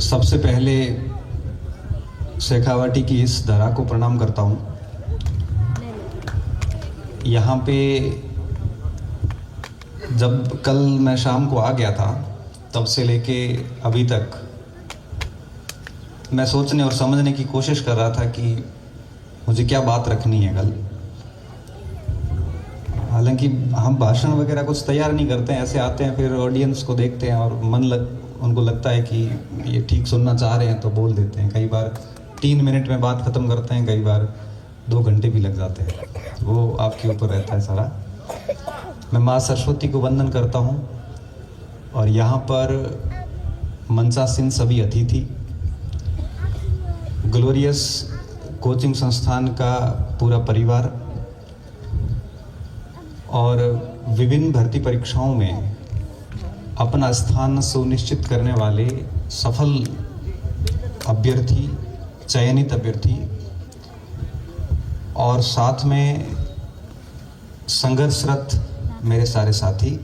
सबसे पहले शेखावाटी की इस धरा को प्रणाम करता हूँ। यहाँ पे जब कल मैं शाम को आ गया था तब से लेके अभी तक मैं सोचने और समझने की कोशिश कर रहा था कि मुझे क्या बात रखनी है कल। हालांकि हम भाषण वगैरह कुछ तैयार नहीं करते हैं, ऐसे आते हैं, फिर ऑडियंस को देखते हैं और उनको लगता है कि ये ठीक सुनना चाह रहे हैं तो बोल देते हैं। कई बार 3 मिनट में बात ख़त्म करते हैं, कई बार 2 घंटे भी लग जाते हैं, वो आपके ऊपर रहता है सारा। मैं माँ सरस्वती को वंदन करता हूँ और यहाँ पर मंचासीन सभी अतिथि, ग्लोरियस कोचिंग संस्थान का पूरा परिवार और विभिन्न भर्ती परीक्षाओं में अपना स्थान सुनिश्चित करने वाले सफल अभ्यर्थी, चयनित अभ्यर्थी और साथ में संघर्षरत मेरे सारे साथी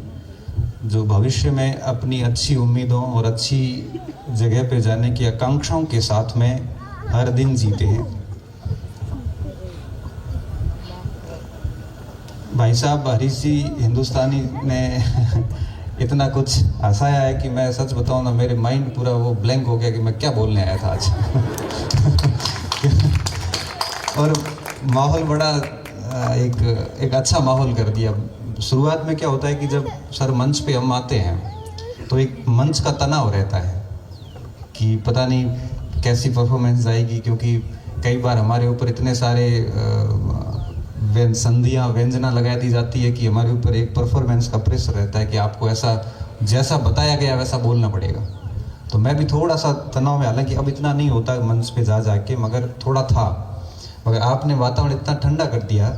जो भविष्य में अपनी अच्छी उम्मीदों और अच्छी जगह पे जाने की आकांक्षाओं के साथ में हर दिन जीते हैं। भाई साहब हरीश जी हिंदुस्तानी ने इतना कुछ हंसाया है कि मैं सच बताऊं ना, मेरे माइंड पूरा वो ब्लैंक हो गया कि मैं क्या बोलने आया था आज। और माहौल बड़ा एक अच्छा माहौल कर दिया। शुरुआत में क्या होता है कि जब सर मंच पे हम आते हैं तो एक मंच का तनाव रहता है कि पता नहीं कैसी परफॉर्मेंस आएगी, क्योंकि कई बार हमारे ऊपर इतने सारे संधियाँ व्यंजना लगा दी जाती है कि हमारे ऊपर एक परफॉर्मेंस का प्रेशर रहता है कि आपको ऐसा जैसा बताया गया वैसा बोलना पड़ेगा। तो मैं भी थोड़ा सा तनाव में, हालांकि अब इतना नहीं होता मंच पे जा के, मगर थोड़ा था। मगर आपने वातावरण इतना ठंडा कर दिया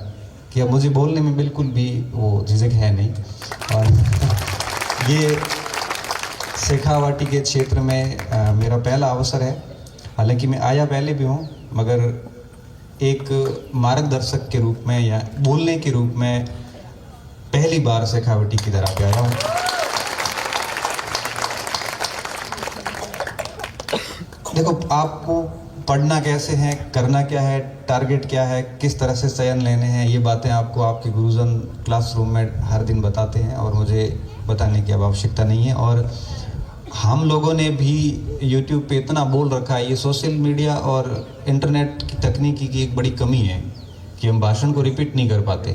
कि अब मुझे बोलने में बिल्कुल भी वो झिझक है नहीं। और ये शेखावाटी के क्षेत्र में मेरा पहला अवसर है। हालांकि मैं आया पहले भी हूँ, मगर एक मार्गदर्शक के रूप में या बोलने के रूप में पहली बार शेखावाटी की तरह पे आया हूँ। देखो, आपको पढ़ना कैसे है, करना क्या है, टारगेट क्या है, किस तरह से चयन लेने हैं, ये बातें आपको आपके गुरुजन क्लासरूम में हर दिन बताते हैं और मुझे बताने की अब आवश्यकता नहीं है। और हम लोगों ने भी YouTube पे इतना बोल रखा है, ये सोशल मीडिया और इंटरनेट की तकनीकी की एक बड़ी कमी है कि हम भाषण को रिपीट नहीं कर पाते,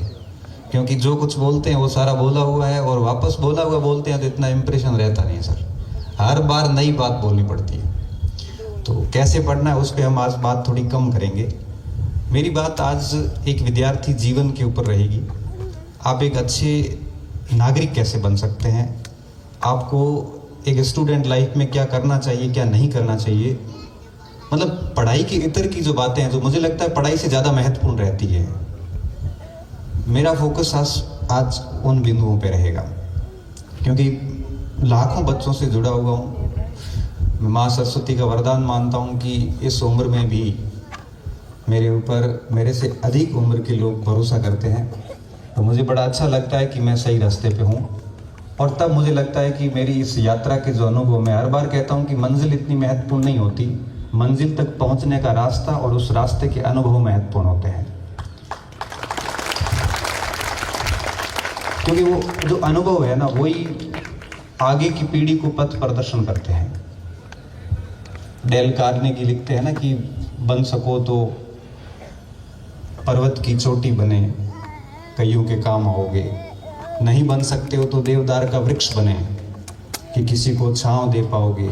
क्योंकि जो कुछ बोलते हैं वो सारा बोला हुआ है और वापस बोला हुआ बोलते हैं तो इतना इम्प्रेशन रहता नहीं है सर, हर बार नई बात बोलनी पड़ती है। तो कैसे पढ़ना है उस पर हम आज बात थोड़ी कम करेंगे। मेरी बात आज एक विद्यार्थी जीवन के ऊपर रहेगी। आप एक अच्छे नागरिक कैसे बन सकते हैं, आपको एक स्टूडेंट लाइफ में क्या करना चाहिए, क्या नहीं करना चाहिए, मतलब पढ़ाई के इतर की जो बातें हैं जो मुझे लगता है पढ़ाई से ज़्यादा महत्वपूर्ण रहती है। मेरा फोकस आज उन बिंदुओं पे रहेगा, क्योंकि लाखों बच्चों से जुड़ा हुआ हूँ। मैं माँ सरस्वती का वरदान मानता हूँ कि इस उम्र में भी मेरे ऊपर मेरे से अधिक उम्र के लोग भरोसा करते हैं। तो मुझे बड़ा अच्छा लगता है कि मैं सही रास्ते पे हूँ। और तब मुझे लगता है कि मेरी इस यात्रा के जो अनुभव, मैं हर बार कहता हूँ कि मंजिल इतनी महत्वपूर्ण नहीं होती, मंजिल तक पहुँचने का रास्ता और उस रास्ते के अनुभव महत्वपूर्ण होते हैं। क्योंकि वो जो अनुभव है ना, वही आगे की पीढ़ी को पथ प्रदर्शन करते हैं। डेल कार्नेगी लिखते हैं ना कि बन सको तो पर्वत की चोटी बने, कईयों के काम आओगे। नहीं बन सकते हो तो देवदार का वृक्ष बने कि किसी को छांव दे पाओगे।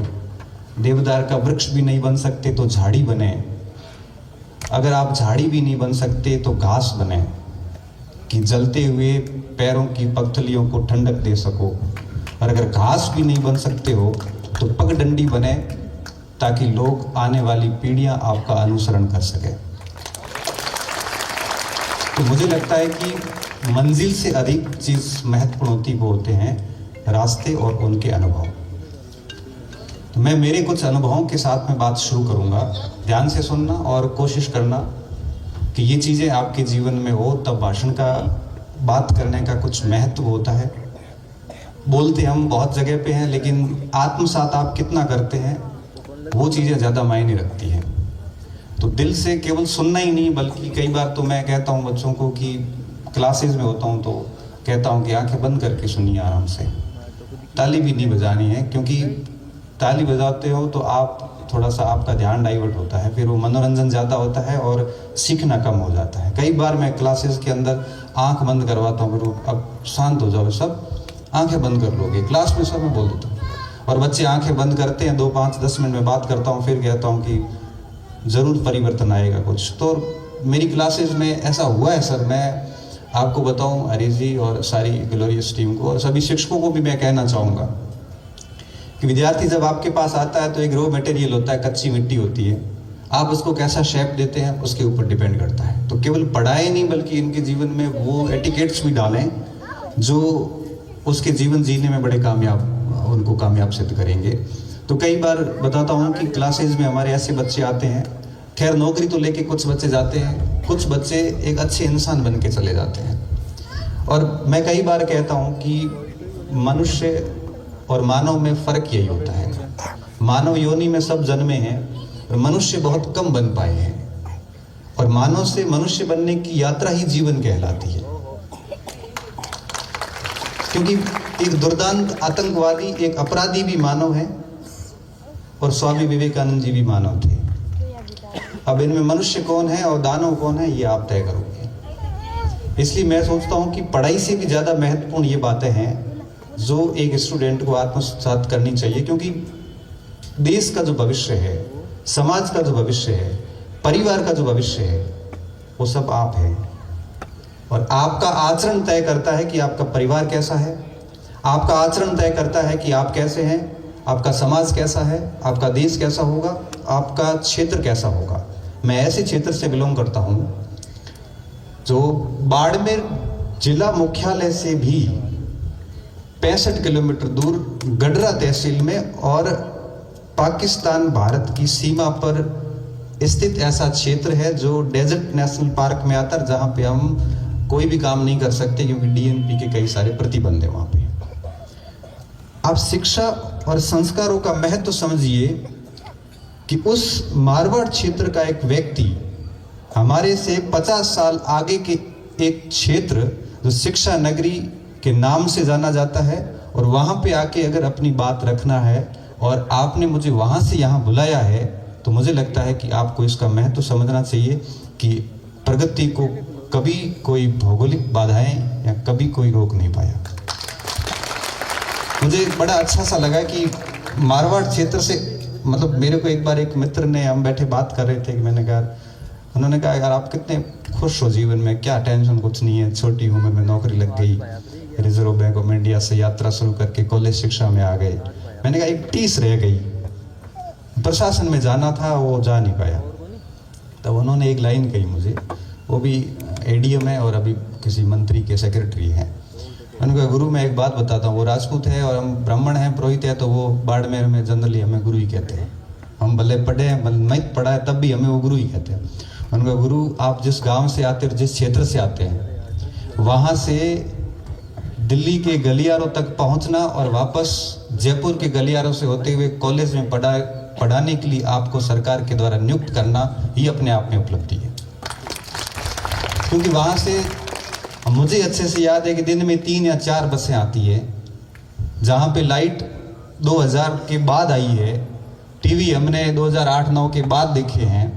देवदार का वृक्ष भी नहीं बन सकते तो झाड़ी बने। अगर आप झाड़ी भी नहीं बन सकते तो घास बने कि जलते हुए पैरों की पगडंडियों को ठंडक दे सको। और अगर घास भी नहीं बन सकते हो तो पगडंडी बने ताकि लोग, आने वाली पीढ़ियां आपका अनुसरण कर सके। तो मुझे लगता है कि मंजिल से अधिक चीज महत्वपूर्ण होती वो होते हैं रास्ते और उनके अनुभव। तो मैं मेरे कुछ अनुभवों के साथ में बात शुरू करूंगा। ध्यान से सुनना और कोशिश करना कि ये चीजें आपके जीवन में हो, तब भाषण का बात करने का कुछ महत्व होता है। बोलते हम बहुत जगह पे हैं, लेकिन आत्मसात आप कितना करते हैं वो चीज़ें ज़्यादा मायने रखती हैं। तो दिल से केवल सुनना ही नहीं, बल्कि कई बार तो मैं कहता हूँ बच्चों को कि क्लासेस में होता हूँ तो कहता हूँ कि आंखें बंद करके सुनिए आराम से, ताली भी नहीं बजानी है, क्योंकि ताली बजाते हो तो आप थोड़ा सा आपका ध्यान डाइवर्ट होता है, फिर वो मनोरंजन ज़्यादा होता है और सीखना कम हो जाता है। कई बार मैं क्लासेस के अंदर आंख बंद करवाता हूँ, फिर वो अब शांत हो जाओ सब, आंखें बंद कर लोगे, क्लास में सब मैं बोल देता हूँ, और बच्चे आंखें बंद करते हैं। 2, 5, 10 मिनट में बात करता हूँ, फिर कहता हूँ कि ज़रूर परिवर्तन आएगा कुछ। तो मेरी क्लासेस में ऐसा हुआ है सर, मैं आपको बताऊँ हरीश जी और सारी ग्लोरियस टीम को और सभी शिक्षकों को भी मैं कहना चाहूँगा कि विद्यार्थी जब आपके पास आता है तो एक रॉ मटेरियल होता है, कच्ची मिट्टी होती है, आप उसको कैसा शेप देते हैं उसके ऊपर डिपेंड करता है। तो केवल पढ़ाई नहीं बल्कि इनके जीवन में वो एटिकेट्स भी डालें जो उसके जीवन जीने में बड़े उनको कामयाब सिद्ध करेंगे। तो कई बार बताता हूँ कि क्लासेज में हमारे ऐसे बच्चे आते हैं, खैर नौकरी तो लेके कुछ बच्चे जाते हैं, कुछ बच्चे एक अच्छे इंसान बन के चले जाते हैं। और मैं कई बार कहता हूँ कि मनुष्य और मानव में फ़र्क यही होता है, मानव योनि में सब जन्मे हैं और मनुष्य बहुत कम बन पाए हैं, और मानव से मनुष्य बनने की यात्रा ही जीवन कहलाती है। क्योंकि एक दुर्दांत आतंकवादी, एक अपराधी भी मानव है और स्वामी विवेकानंद जी भी मानव थे। अब इनमें मनुष्य कौन है और दानव कौन है ये आप तय करोगे। इसलिए मैं सोचता हूँ कि पढ़ाई से भी ज़्यादा महत्वपूर्ण ये बातें हैं जो एक स्टूडेंट को आत्मसात करनी चाहिए, क्योंकि देश का जो भविष्य है, समाज का जो भविष्य है, परिवार का जो भविष्य है, वो सब आप हैं। और आपका आचरण तय करता है कि आपका परिवार कैसा है, आपका आचरण तय करता है कि आप कैसे हैं, आपका समाज कैसा है, आपका देश कैसा होगा, आपका क्षेत्र कैसा होगा। मैं ऐसे क्षेत्र से बिलोंग करता हूँ जो बाड़मेर जिला मुख्यालय से भी 65 किलोमीटर दूर गडरा तहसील में और पाकिस्तान भारत की सीमा पर स्थित ऐसा क्षेत्र है जो डेजर्ट नेशनल पार्क में आता है, जहाँ पे हम कोई भी काम नहीं कर सकते क्योंकि डीएनपी के कई सारे प्रतिबंध है वहाँ पे। आप शिक्षा और संस्कारों का महत्व तो समझिए कि उस मारवाड़ क्षेत्र का एक व्यक्ति हमारे से 50 साल आगे के एक क्षेत्र जो शिक्षा नगरी के नाम से जाना जाता है, और वहाँ पे आके अगर अपनी बात रखना है और आपने मुझे वहाँ से यहाँ बुलाया है, तो मुझे लगता है कि आपको इसका महत्व समझना चाहिए कि प्रगति को कभी कोई भौगोलिक बाधाएं या कभी कोई रोक नहीं पाया। मुझे बड़ा अच्छा सा लगा कि मारवाड़ क्षेत्र से, मतलब मेरे को एक बार एक मित्र ने, हम बैठे बात कर रहे थे कि मैंने कहा, उन्होंने कहा यार आप कितने खुश हो जीवन में, क्या टेंशन, कुछ नहीं है, छोटी उम्र में नौकरी लग गई, रिजर्व बैंक ऑफ इंडिया से यात्रा शुरू करके कॉलेज शिक्षा में आ गए। मैंने कहा एक टीस रह गई, प्रशासन में जाना था वो जा नहीं पाया। तब उन्होंने एक लाइन कही मुझे, वो भी एडीएम है और अभी किसी मंत्री के सेक्रेटरी हैं। मैंने कहा गुरु मैं एक बात बताता हूँ, वो राजपूत है और हम ब्राह्मण हैं, पुरोहित है, तो वो बाड़मेर में जनरली हमें गुरु ही कहते हैं। हम भले पढ़े हैं, नहीं पढ़ा है, तब भी हमें वो गुरु ही कहते हैं। मैंने कहा गुरु आप जिस गांव से आते हैं, जिस क्षेत्र से आते हैं, वहाँ से दिल्ली के गलियारों तक पहुँचना और वापस जयपुर के गलियारों से होते हुए कॉलेज में पढ़ाने के लिए आपको सरकार के द्वारा नियुक्त करना ही अपने आप में उपलब्धि है। क्योंकि वहाँ से मुझे अच्छे से याद है कि दिन में 3 या 4 बसें आती है, जहाँ पे लाइट 2000 के बाद आई है, टीवी हमने 2008-9 के बाद देखे हैं,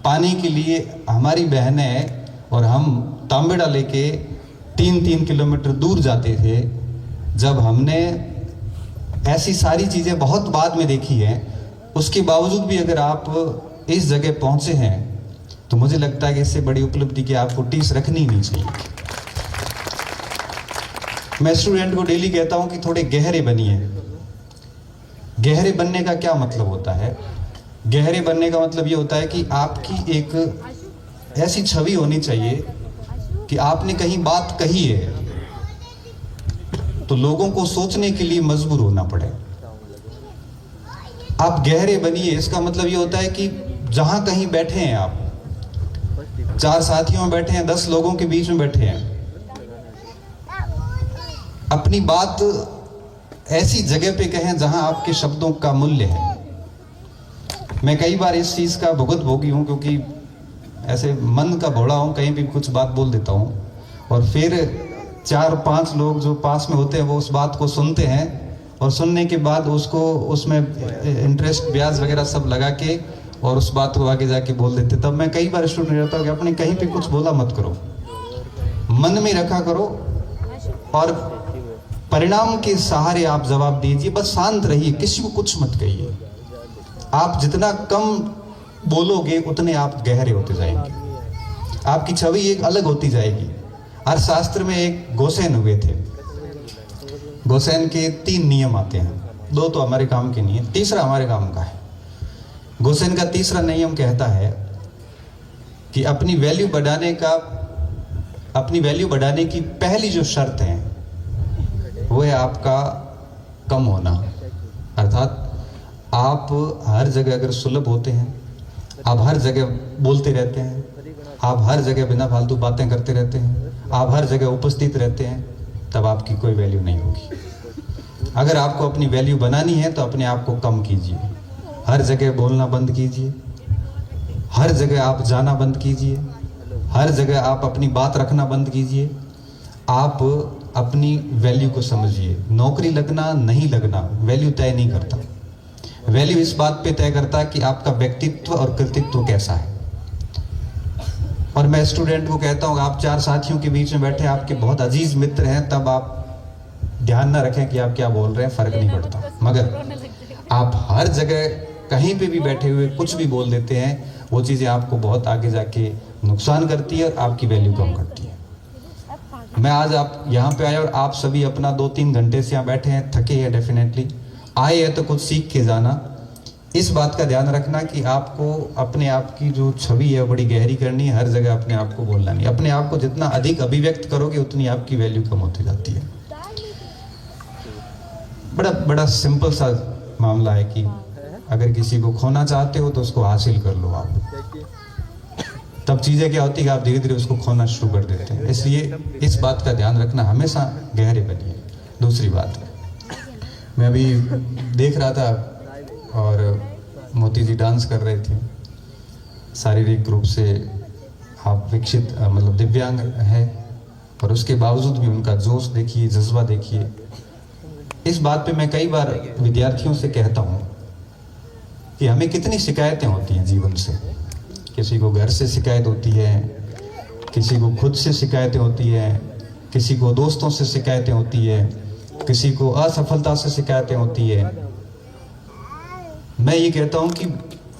पानी के लिए हमारी बहनें और हम तांबेड़ा लेके 3-3 किलोमीटर दूर जाते थे। जब हमने ऐसी सारी चीज़ें बहुत बाद में देखी हैं, उसके बावजूद भी अगर आप इस जगह पहुँचे हैं तो मुझे लगता है कि इससे बड़ी उपलब्धि की आपको टीस रखनी ही नहीं चाहिए। मैं स्टूडेंट को डेली कहता हूं कि थोड़े गहरे बनिए। गहरे बनने का क्या मतलब होता है? गहरे बनने का मतलब ये होता है कि आपकी एक ऐसी छवि होनी चाहिए कि आपने कहीं बात कही है तो लोगों को सोचने के लिए मजबूर होना पड़े। आप गहरे बनिए, इसका मतलब ये होता है कि जहां कहीं बैठे हैं आप, 4 साथियों में बैठे हैं, 10 लोगों के बीच में बैठे हैं, अपनी बात ऐसी जगह पे कहें जहां आपके शब्दों का मूल्य है। मैं कई बार इस चीज़ का भुगत भोगी हूँ, क्योंकि ऐसे मन का भोला हूँ, कहीं भी कुछ बात बोल देता हूँ और फिर 4-5 लोग जो पास में होते हैं वो उस बात को सुनते हैं और सुनने के बाद उसको उसमें इंटरेस्ट ब्याज वगैरह सब लगा के और उस बात को आगे जाके बोल देते। तब मैं कई बार स्टूडेंट रहता हूँ कि अपने कहीं पे कुछ बोला मत करो, मन में रखा करो और परिणाम के सहारे आप जवाब दीजिए। बस शांत रहिए, किसी को कुछ मत कहिए। आप जितना कम बोलोगे उतने आप गहरे होते जाएंगे, आपकी छवि एक अलग होती जाएगी। अर्थशास्त्र में एक गोसेन हुए थे, गोसेन के 3 नियम आते हैं, 2 तो हमारे काम के नहीं है, तीसरा हमारे काम का है। गोसेन का तीसरा नियम कहता है कि अपनी वैल्यू बढ़ाने की पहली जो शर्त है वो है आपका कम होना। अर्थात आप हर जगह अगर सुलभ होते हैं, आप हर जगह बोलते रहते हैं, आप हर जगह बिना फालतू बातें करते रहते हैं, आप हर जगह उपस्थित रहते हैं, तब आपकी कोई वैल्यू नहीं होगी। अगर आपको अपनी वैल्यू बनानी है तो अपने आप को कम कीजिए, हर जगह बोलना बंद कीजिए, हर जगह आप जाना बंद कीजिए, हर जगह आप अपनी बात रखना बंद कीजिए। आप अपनी वैल्यू को समझिए। नौकरी लगना नहीं लगना वैल्यू तय नहीं करता, वैल्यू इस बात पे तय करता है कि आपका व्यक्तित्व और कृतित्व कैसा है। और मैं स्टूडेंट को कहता हूँ, आप 4 साथियों के बीच में बैठे, आपके बहुत अजीज मित्र हैं, तब आप ध्यान ना रखें कि आप क्या बोल रहे हैं, फर्क नहीं पड़ता। मगर आप हर जगह कहीं पे भी बैठे हुए कुछ भी बोल देते हैं, वो चीज़ें आपको बहुत आगे जाके नुकसान करती है और आपकी वैल्यू कम करती है। मैं आज आप यहाँ पे आए और आप सभी अपना 2-3 घंटे से यहाँ बैठे हैं, थके हैं, डेफिनेटली आए हैं तो कुछ सीख के जाना। इस बात का ध्यान रखना कि आपको अपने आप की जो छवि है बड़ी गहरी करनी है, हर जगह अपने आप को बोलना नहीं। अपने आप को जितना अधिक अभिव्यक्त करोगे उतनी आपकी वैल्यू कम होती जाती है। बड़ा सिंपल सा मामला है कि अगर किसी को खोना चाहते हो तो उसको हासिल कर लो आप, तब चीज़ें क्या होती है कि आप धीरे धीरे उसको खोना शुरू कर देते हैं। इसलिए इस बात का ध्यान रखना, हमेशा गहरे बनिए। दूसरी बात, मैं अभी देख रहा था और मोती जी डांस कर रहे थे। शारीरिक रूप से आप विकसित मतलब दिव्यांग है और उसके बावजूद भी उनका जोश देखिए, जज्बा देखिए। इस बात पे मैं कई बार विद्यार्थियों से कहता हूँ कि हमें कितनी शिकायतें होती हैं जीवन से। किसी को घर से शिकायत होती है, किसी को खुद से शिकायतें होती है, किसी को दोस्तों से शिकायतें होती है, किसी को असफलता से शिकायतें होती है। मैं ये कहता हूँ कि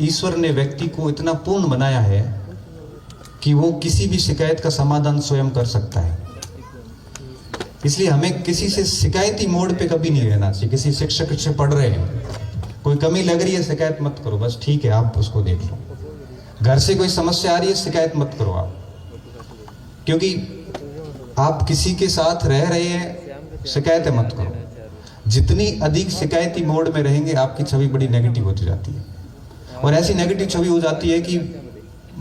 ईश्वर ने व्यक्ति को इतना पूर्ण बनाया है कि वो किसी भी शिकायत का समाधान स्वयं कर सकता है। इसलिए हमें किसी से शिकायती मोड पे कभी नहीं रहना चाहिए। किसी शिक्षक से पढ़ रहे हैं, कोई कमी लग रही है, शिकायत मत करो, बस ठीक है आप उसको देख लो। घर से कोई समस्या आ रही है, शिकायत मत करो आप, क्योंकि आप किसी के साथ रह रहे हैं, शिकायतें मत करो। जितनी अधिक शिकायती मोड में रहेंगे आपकी छवि बड़ी नेगेटिव होती जाती है और ऐसी नेगेटिव छवि हो जाती है कि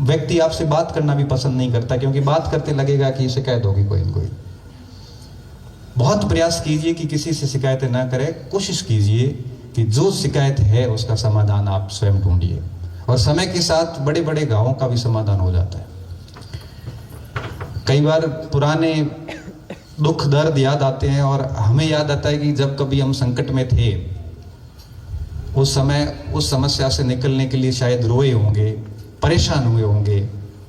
व्यक्ति आपसे बात करना भी पसंद नहीं करता, क्योंकि बात करते लगेगा कि शिकायत होगी कोई न कोई। बहुत प्रयास कीजिए कि किसी से शिकायतें ना करें। कोशिश कीजिए कि जो शिकायत है उसका समाधान आप स्वयं ढूंढिए और समय के साथ बड़े बड़े घावों का भी समाधान हो जाता है। कई बार पुराने दुख दर्द याद आते हैं और हमें याद आता है कि जब कभी हम संकट में थे, उस समय उस समस्या से निकलने के लिए शायद रोए होंगे, परेशान हुए होंगे।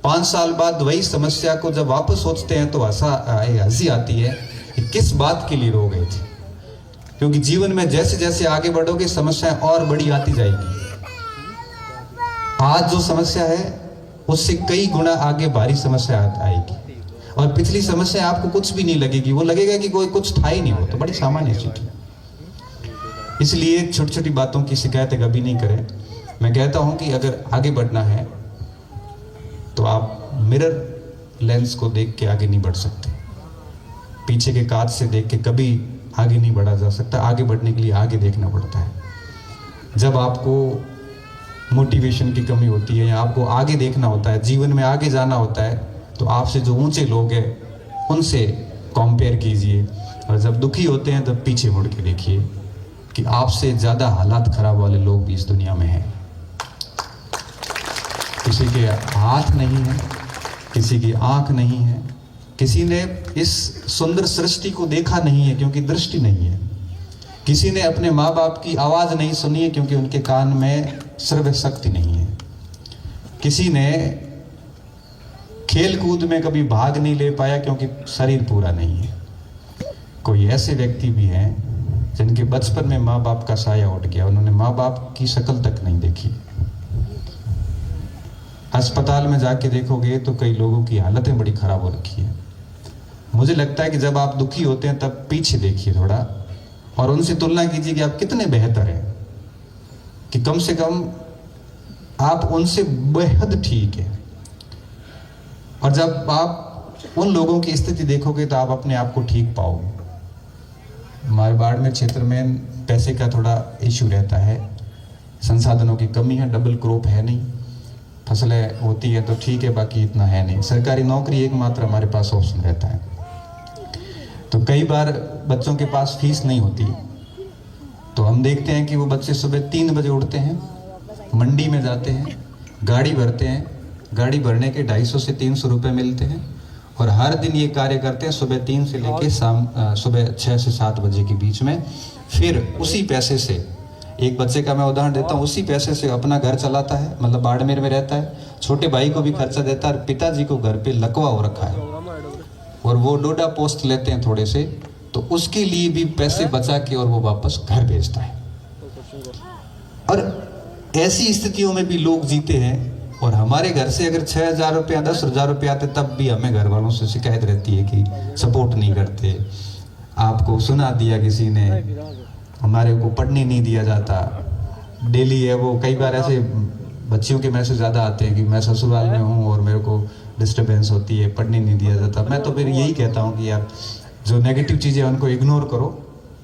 5 साल बाद वही समस्या को जब वापस सोचते हैं तो हंसी आती है कि किस बात के लिए रो गए थे। क्योंकि जीवन में जैसे जैसे आगे बढ़ोगे समस्याएं और बड़ी आती जाएगी। आज जो समस्या है उससे कई गुना आगे भारी समस्या आएगी और पिछली समस्या आपको कुछ भी नहीं लगेगी, वो लगेगा कि कोई कुछ था ही नहीं, हो तो बड़ी सामान्य चीज है। इसलिए छोटी छोटी बातों की शिकायतें कभी नहीं करें। मैं कहता हूं कि अगर आगे बढ़ना है तो आप मिरर लेंस को देख के आगे नहीं बढ़ सकते, पीछे के कांच से देख के कभी आगे नहीं बढ़ा जा सकता। आगे बढ़ने के लिए आगे देखना पड़ता है। जब आपको मोटिवेशन की कमी होती है या आपको आगे देखना होता है, जीवन में आगे जाना होता है, तो आपसे जो ऊंचे लोग हैं उनसे कंपेयर कीजिए और जब दुखी होते हैं तब पीछे मुड़ के देखिए कि आपसे ज़्यादा हालात खराब वाले लोग भी इस दुनिया में हैं। किसी के हाथ नहीं है, किसी की आंख नहीं है, किसी ने इस सुंदर सृष्टि को देखा नहीं है क्योंकि दृष्टि नहीं है, किसी ने अपने माँ बाप की आवाज़ नहीं सुनी है क्योंकि उनके कान में श्रव्य शक्ति नहीं है, किसी ने खेल कूद में कभी भाग नहीं ले पाया क्योंकि शरीर पूरा नहीं है। कोई ऐसे व्यक्ति भी हैं जिनके बचपन में माँ बाप का साया उठ गया, उन्होंने माँ बाप की शक्ल तक नहीं देखी। अस्पताल में जाके देखोगे तो कई लोगों की हालतें बड़ी खराब हो रखी है। मुझे लगता है कि जब आप दुखी होते हैं तब पीछे देखिए थोड़ा और उनसे तुलना कीजिए कि आप कितने बेहतर हैं, कि कम से कम आप उनसे बेहद ठीक है। और जब आप उन लोगों की स्थिति देखोगे तो आप अपने आप को ठीक पाओगे। हमारे बाड़मेर क्षेत्र में पैसे का थोड़ा इशू रहता है, संसाधनों की कमी है, डबल क्रॉप है नहीं, फसलें होती है तो ठीक है, बाकी इतना है नहीं। सरकारी नौकरी एकमात्र हमारे पास ऑप्शन रहता है। तो कई बार बच्चों के पास फीस नहीं होती, तो हम देखते हैं कि वो बच्चे सुबह 3 बजे उठते हैं, मंडी में जाते हैं, गाड़ी भरते हैं, गाड़ी भरने के 250 से 300 रुपये मिलते हैं और हर दिन ये कार्य करते हैं सुबह 3 से लेके सुबह 6 से 7 बजे के बीच में। फिर उसी पैसे से, एक बच्चे का मैं उदाहरण देता हूँ, उसी पैसे से अपना घर चलाता है, मतलब बाड़मेर में रहता है, छोटे भाई को भी खर्चा देता है और पिताजी को घर पे लकवा हो रखा है और वो डोडा पोस्ट लेते हैं थोड़े से, तो उसके लिए भी पैसे बचा के और वो वापस घर भेजता है। और ऐसी स्थितियों में भी लोग जीते हैं। और हमारे घर से अगर 6,000 रुपया 10,000 रुपये आते तब भी हमें घर वालों से शिकायत रहती है कि सपोर्ट नहीं करते, आपको सुना दिया किसी ने, हमारे को पढ़ने नहीं दिया जाता। डेली है वो, कई बार ऐसे बच्चियों के मैसेज ज़्यादा आते हैं कि मैं ससुराल में हूँ और मेरे को डिस्टर्बेंस होती है, पढ़ने नहीं दिया जाता। मैं तो फिर यही कहता हूँ कि यार जो नेगेटिव चीज़ें उनको इग्नोर करो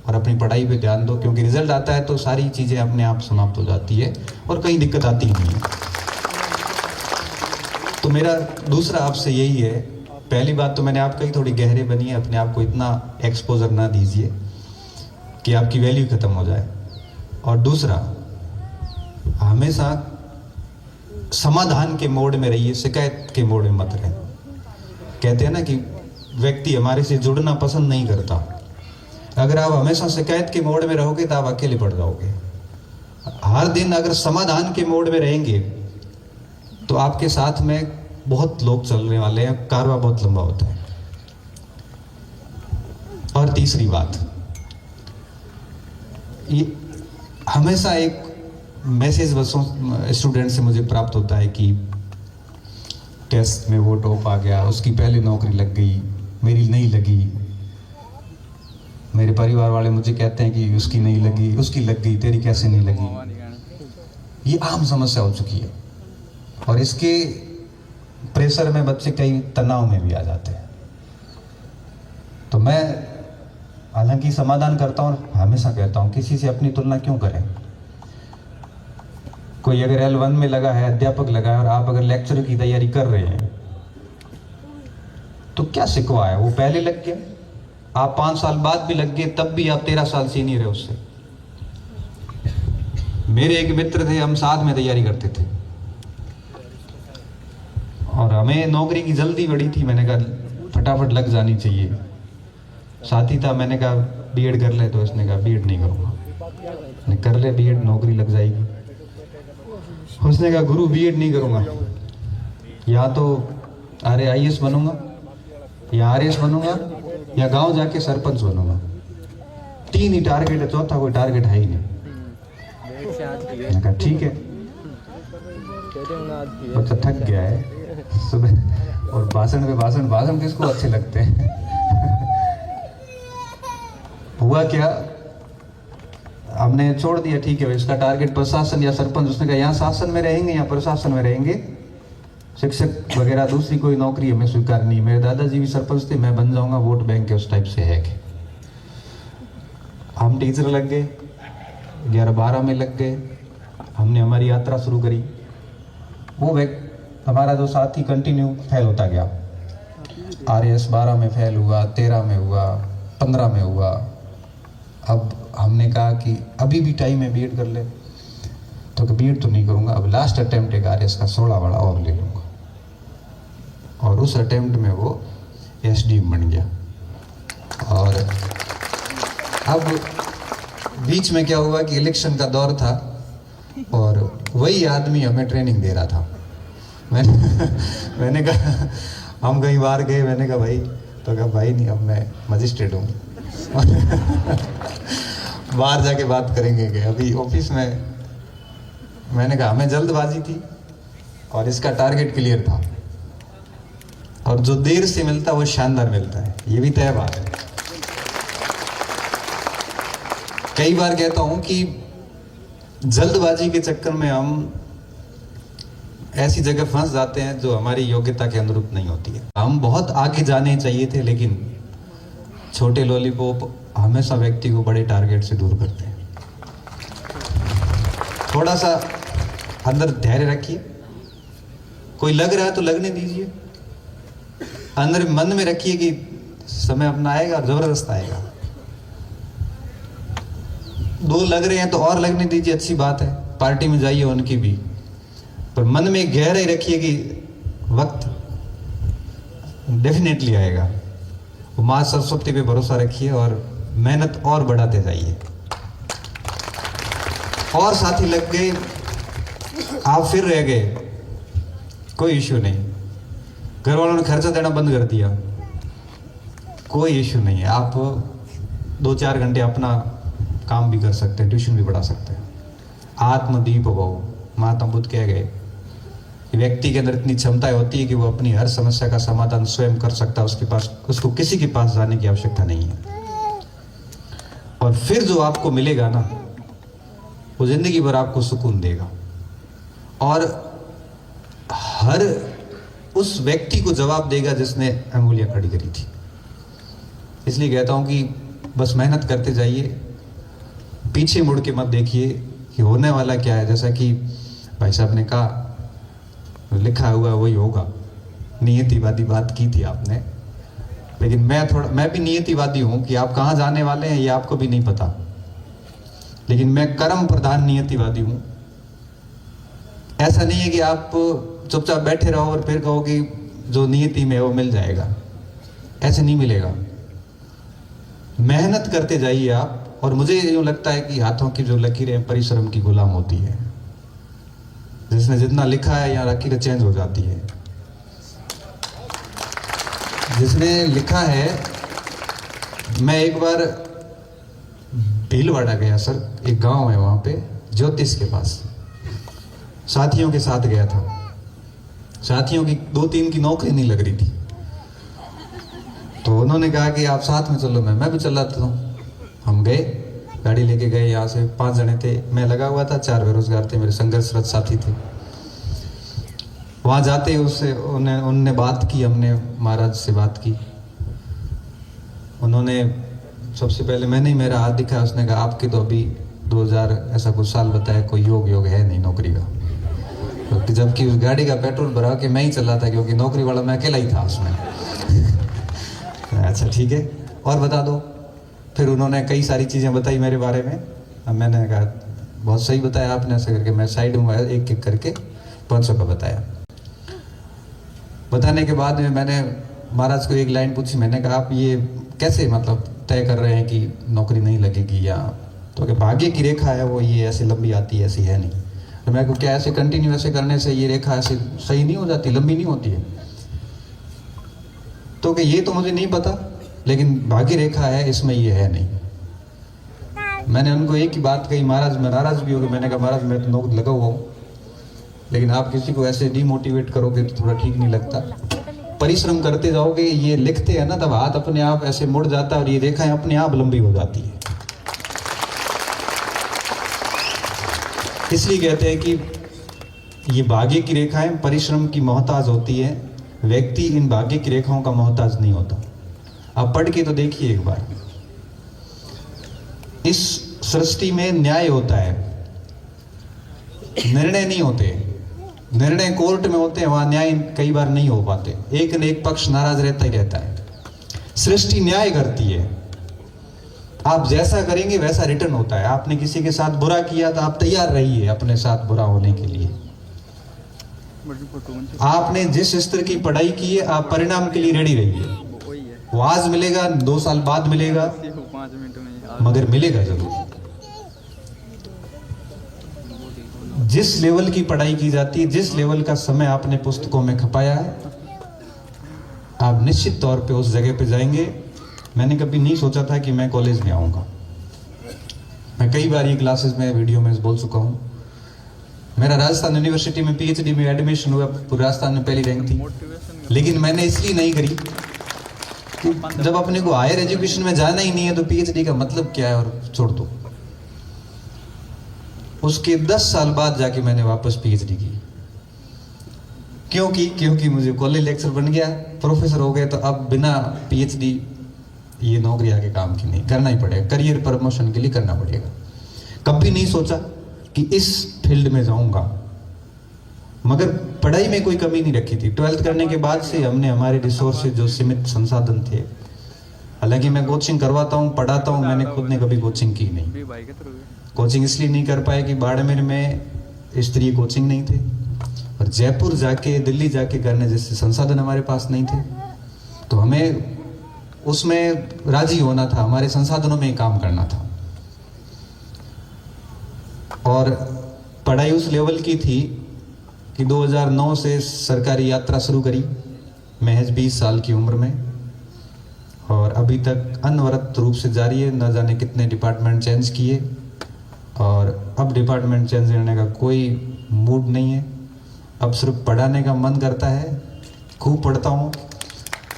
और अपनी पढ़ाई पे ध्यान दो, क्योंकि रिजल्ट आता है तो सारी चीज़ें अपने आप समाप्त हो जाती है और कहीं दिक्कत आती ही नहीं है। तो मेरा दूसरा आपसे यही है, पहली बात तो मैंने आपका ही थोड़ी गहरे बनी है, अपने आप को इतना एक्सपोजर ना दीजिए कि आपकी वैल्यू खत्म हो जाए। और दूसरा, हमेशा समाधान के मोड में रहिए, शिकायत के मोड में मत रहें। कहते हैं ना कि व्यक्ति हमारे से जुड़ना पसंद नहीं करता। अगर आप हमेशा शिकायत के मोड में रहोगे तो आप अकेले पड़ जाओगे। हर दिन अगर समाधान के मोड में रहेंगे तो आपके साथ में बहुत लोग चलने वाले हैं, कारवां बहुत लंबा होता है। और तीसरी बात, ये हमेशा एक मैसेज बसों स्टूडेंट से मुझे प्राप्त होता है कि टेस्ट में वो टॉप आ गया, उसकी पहली नौकरी लग गई, मेरी नहीं लगी। मेरे परिवार वाले मुझे कहते हैं कि उसकी नहीं लगी, उसकी लग गई, तेरी कैसे नहीं लगी। ये आम समस्या हो चुकी है और इसके प्रेशर में बच्चे कई तनाव में भी आ जाते हैं। तो मैं हालांकि समाधान करता हूँ, हमेशा कहता हूँ किसी से अपनी तुलना क्यों करें। कोई अगर L1 में लगा है, अध्यापक लगा है और आप अगर लेक्चर की तैयारी कर रहे हैं तो क्या शिकवा है, वो पहले लग गया, आप 5 साल बाद भी लग गए, तब भी आप 13 साल सीनियर है उससे। मेरे एक मित्र थे, हम साथ में तैयारी करते थे और हमें नौकरी की जल्दी बड़ी थी। मैंने कहा फटाफट लग जानी चाहिए। साथी था, मैंने कहा बीएड कर ले, तो उसने कहा बीएड नहीं करूँगा। मैंने कर ले बीएड, नौकरी लग जाएगी। उसने कहा गुरु बीएड नहीं करूँगा, या तो IAS बनूंगा या RS बनूंगा या गांव जाके सरपंच बनूंगा। 3 ही टारगेट है, चौथा कोई टारगेट है ही नहीं। मैंने कहा ठीक है। बच्चा थक गया है सुबह और भाषण पे भाषण किसको अच्छे लगते हैं। हुआ क्या, हमने छोड़ दिया, ठीक है इसका टारगेट प्रशासन या सरपंच। उसने कहा यहाँ शासन में रहेंगे या प्रशासन में रहेंगे, शिक्षक वगैरह दूसरी कोई नौकरी हमें स्वीकार नहीं। मेरे दादाजी भी सरपंच थे, मैं बन जाऊंगा, वोट बैंक के उस टाइप से है कि हम टीचर लग गए, 11-12 में लग गए। हमने हमारी यात्रा शुरू करी। वो हमारा जो साथी कंटिन्यू फेल होता गया। RS 12 में फेल हुआ, 13 में हुआ, 15 में हुआ। अब हमने कहा कि अभी भी टाइम है, बीएड कर ले। तो बीएड तो नहीं करूँगा, अब लास्ट अटेम्प्ट एक आरएस का 16 वाला और ले लूँगा। और उस अटेम्प्ट में वो एसडीएम बन गया। और अब बीच में क्या हुआ कि इलेक्शन का दौर था और वही आदमी हमें ट्रेनिंग दे रहा था। मैंने कहा, हम कई बार गए, मैंने कहा भाई, तो कहा भाई नहीं, अब मैं मजिस्ट्रेट हूँ बाहर जाके बात करेंगे। अभी ऑफिस में मैंने कहा हमें जल्दबाजी थी और इसका टारगेट क्लियर था, और जो देर से मिलता है वो शानदार मिलता है, ये भी तय बात है। कई बार कहता हूं कि जल्दबाजी के चक्कर में हम ऐसी जगह फंस जाते हैं जो हमारी योग्यता के अनुरूप नहीं होती है। हम बहुत आगे जाने चाहिए थे, लेकिन छोटे लॉलीपॉप हमेशा व्यक्ति को बड़े टारगेट से दूर करते हैं। थोड़ा सा अंदर धैर्य रखिए, कोई लग रहा है तो लगने दीजिए, अंदर मन में रखिए कि समय अपना आएगा, जबरदस्त आएगा। दो लग रहे हैं तो और लगने दीजिए, अच्छी बात है, पार्टी में जाइए उनकी भी, पर मन में गहराई रखिए कि वक्त डेफिनेटली आएगा। वो माँ सरस्वती पे भरोसा रखिए और मेहनत और बढ़ाते जाइए। और साथी लग गए, आप फिर रह गए, कोई इश्यू नहीं। घर वालों ने खर्चा देना बंद कर दिया, कोई इश्यू नहीं है। आप 2-4 घंटे अपना काम भी कर सकते हैं, ट्यूशन भी पढ़ा सकते हैं। आत्मदीप भव, महात्मा बुद्ध कह गए कि व्यक्ति के अंदर इतनी क्षमता होती है कि वो अपनी हर समस्या का समाधान स्वयं कर सकता है, उसके पास, उसको किसी के पास जाने की आवश्यकता नहीं है। और फिर जो आपको मिलेगा ना, वो जिंदगी भर आपको सुकून देगा। और हर उस व्यक्ति को जवाब देगा जिसने अंगुलियां खड़ी करी थी। इसलिए कहता हूं कि बस मेहनत करते जाइए, पीछे मुड़ के मत देखिए कि होने वाला क्या है। जैसा कि भाई साहब ने कहा, लिखा हुआ वही होगा, नियतिवादी बात की थी आपने, लेकिन मैं भी नियतिवादी हूं कि आप कहां जाने वाले हैं ये आपको भी नहीं पता, लेकिन मैं कर्म प्रधान नियतिवादी हूं। ऐसा नहीं है कि आप चुपचाप बैठे रहो और फिर कहो कि जो नियति में है वो मिल जाएगा, ऐसे नहीं मिलेगा। मेहनत करते जाइए आप। और मुझे यूँ लगता है कि हाथों की जो लकीरें परिश्रम की गुलाम होती है, जिसने जितना लिखा है या लकीरें चेंज हो जाती है। जिसने लिखा है, मैं एक बार भीलवाड़ा गया सर, एक गांव है वहां पे ज्योतिष के पास, साथियों के साथ गया था। साथियों की 2-3 की नौकरी नहीं लग रही थी, तो उन्होंने कहा कि आप साथ में चलो, मैं भी चलाता हूँ। हम गए, गाड़ी लेके गए, यहाँ से 5 जने थे, मैं लगा हुआ था, 4 बेरोजगार थे, मेरे संघर्षरत साथी थे। वहाँ जाते ही उससे उनने बात की, हमने महाराज से बात की। उन्होंने सबसे पहले मैंने ही मेरा हाथ दिखाया, उसने कहा आपके तो अभी 2000 ऐसा कुछ साल बताया, कोई योग है नहीं नौकरी का। तो जबकि उस गाड़ी का पेट्रोल भरा के मैं ही चला था, क्योंकि नौकरी वाला मैं अकेला ही था उसमें। अच्छा ठीक है, और बता दो। फिर उन्होंने कई सारी चीज़ें बताई मेरे बारे में। अब मैंने कहा बहुत सही बताया आपने, ऐसे करके मैं साइड में एक एक करके 500 का बताया। बताने के बाद में मैंने महाराज को एक लाइन पूछी, मैंने कहा आप ये कैसे मतलब तय कर रहे हैं कि नौकरी नहीं लगेगी, या तो कि भाग्य की रेखा है वो ये ऐसे लंबी आती है, ऐसी है नहीं। तो मैं को क्या ऐसे कंटिन्यू ऐसे करने से ये रेखा ऐसे सही नहीं हो जाती, लंबी नहीं होती है? तो कि ये तो मुझे नहीं पता, लेकिन भाग्य रेखा है इसमें ये है नहीं। मैंने उनको एक ही बात कही, महाराज मैं नाराज भी हो गए। मैंने कहा महाराज मैं तो नौकरी लगा हुआ हूँ, लेकिन आप किसी को ऐसे डिमोटिवेट करोगे तो थोड़ा ठीक नहीं लगता। परिश्रम करते जाओगे, ये लिखते हैं ना तब हाथ अपने आप ऐसे मुड़ जाता है और ये रेखाएं अपने आप लंबी हो जाती है। इसलिए कहते हैं कि ये भाग्य की रेखाएं परिश्रम की मोहताज होती है, व्यक्ति इन भाग्य की रेखाओं का मोहताज नहीं होता। आप पढ़ के तो देखिए एक बार, इस सृष्टि में न्याय होता है, निर्णय नहीं होते। निर्णय कोर्ट में होते हैं, वहां न्याय कई बार नहीं हो पाते, एक न एक पक्ष नाराज रहता ही रहता है। सृष्टि न्याय करती है। आप जैसा करेंगे वैसा रिटर्न होता है। आपने किसी के साथ बुरा किया तो आप तैयार रहिए अपने साथ बुरा होने के लिए। आपने जिस स्तर की पढ़ाई की है आप परिणाम के लिए रेडी रहिए। वो आज मिलेगा, 2 साल बाद मिलेगा, मगर मिलेगा जरूर। जिस लेवल की पढ़ाई की जाती है, जिस लेवल का समय आपने पुस्तकों में खपाया है, आप निश्चित तौर पे उस जगह पे जाएंगे। मैंने कभी नहीं सोचा था कि मैं कॉलेज में आऊँगा। मैं कई बार ये क्लासेस में, वीडियो में बोल चुका हूँ। मेरा राजस्थान यूनिवर्सिटी में पीएचडी में एडमिशन हुआ, पूरे राजस्थान में पहली रैंक थी, लेकिन मैंने इसलिए नहीं करी कि जब अपने को हायर एजुकेशन में जाना ही नहीं है तो पीएचडी का मतलब क्या है, और छोड़ दो। उसके 10 साल बाद जाके मैंने वापस पीएचडी की। क्योंकि मुझे कॉलेज लेक्चर बन गया, प्रोफेसर हो गए, तो अब बिना पीएचडी ये नौकरी आगे काम की नहीं, करना ही पड़ेगा, करियर प्रमोशन के लिए करना पड़ेगा। कभी नहीं सोचा कि इस फील्ड में जाऊंगा, मगर पढ़ाई में कोई कमी नहीं रखी थी। 12th करने के बाद से हमने हमारे रिसोर्सेज जो सीमित संसाधन थे, हालांकि मैं कोचिंग करवाता हूँ, पढ़ाता हूँ, मैंने खुद ने कभी कोचिंग की नहीं। कोचिंग इसलिए नहीं कर पाए कि बाड़मेर में स्तरीय कोचिंग नहीं थे, और जयपुर जाके, दिल्ली जाके करने जैसे संसाधन हमारे पास नहीं थे, तो हमें उसमें राजी होना था, हमारे संसाधनों में ही काम करना था। और पढ़ाई उस लेवल की थी कि 2009 से सरकारी यात्रा शुरू करी, महज 20 साल की उम्र में, और अभी तक अनवरत रूप से जारी है। न जाने कितने डिपार्टमेंट चेंज किए, और अब डिपार्टमेंट चेंज करने का कोई मूड नहीं है। अब सिर्फ पढ़ाने का मन करता है। खूब पढ़ता हूँ।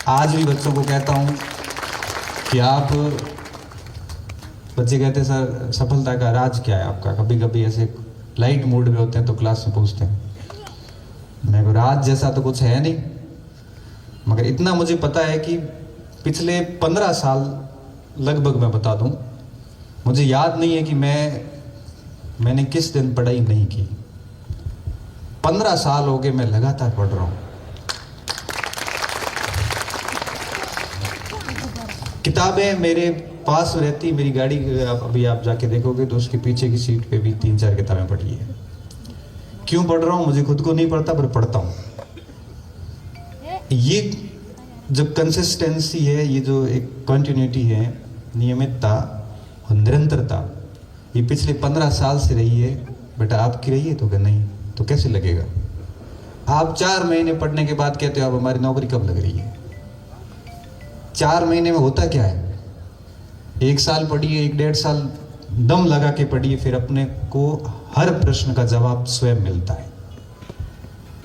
आज भी बच्चों को कहता हूँ कि आप, बच्चे कहते सर सफलता का राज क्या है आपका? कभी कभी ऐसे लाइट मूड में होते हैं तो क्लास में पूछते हैं। मैं को राज जैसा तो कुछ है नहीं, मगर इतना मुझे पता है कि पिछले 15 साल लगभग, मैं बता दूं, मुझे याद नहीं है कि मैंने किस दिन पढ़ाई नहीं की। 15 साल हो गए मैं लगातार पढ़ रहा हूं। किताबें मेरे पास रहती, मेरी गाड़ी अभी आप जाके देखोगे तो उसके पीछे की सीट पे भी 3-4 किताबें पड़ी है। क्यों पढ़ रहा हूं मुझे खुद को नहीं पढ़ता, पर पढ़ता हूं। ये जो कंसिस्टेंसी है, ये जो एक कंटिन्यूटी है, नियमितता और निरंतरता, ये पिछले 15 साल से रही है। बेटा आपकी रही है तो क्या? नहीं तो कैसे लगेगा? आप 4 महीने पढ़ने के बाद कहते हो अब हमारी नौकरी कब लग रही है? 4 महीने में होता क्या है? 1 साल पढ़िए, 1-1.5 साल दम लगा के पढ़िए, फिर अपने को हर प्रश्न का जवाब स्वयं मिलता है।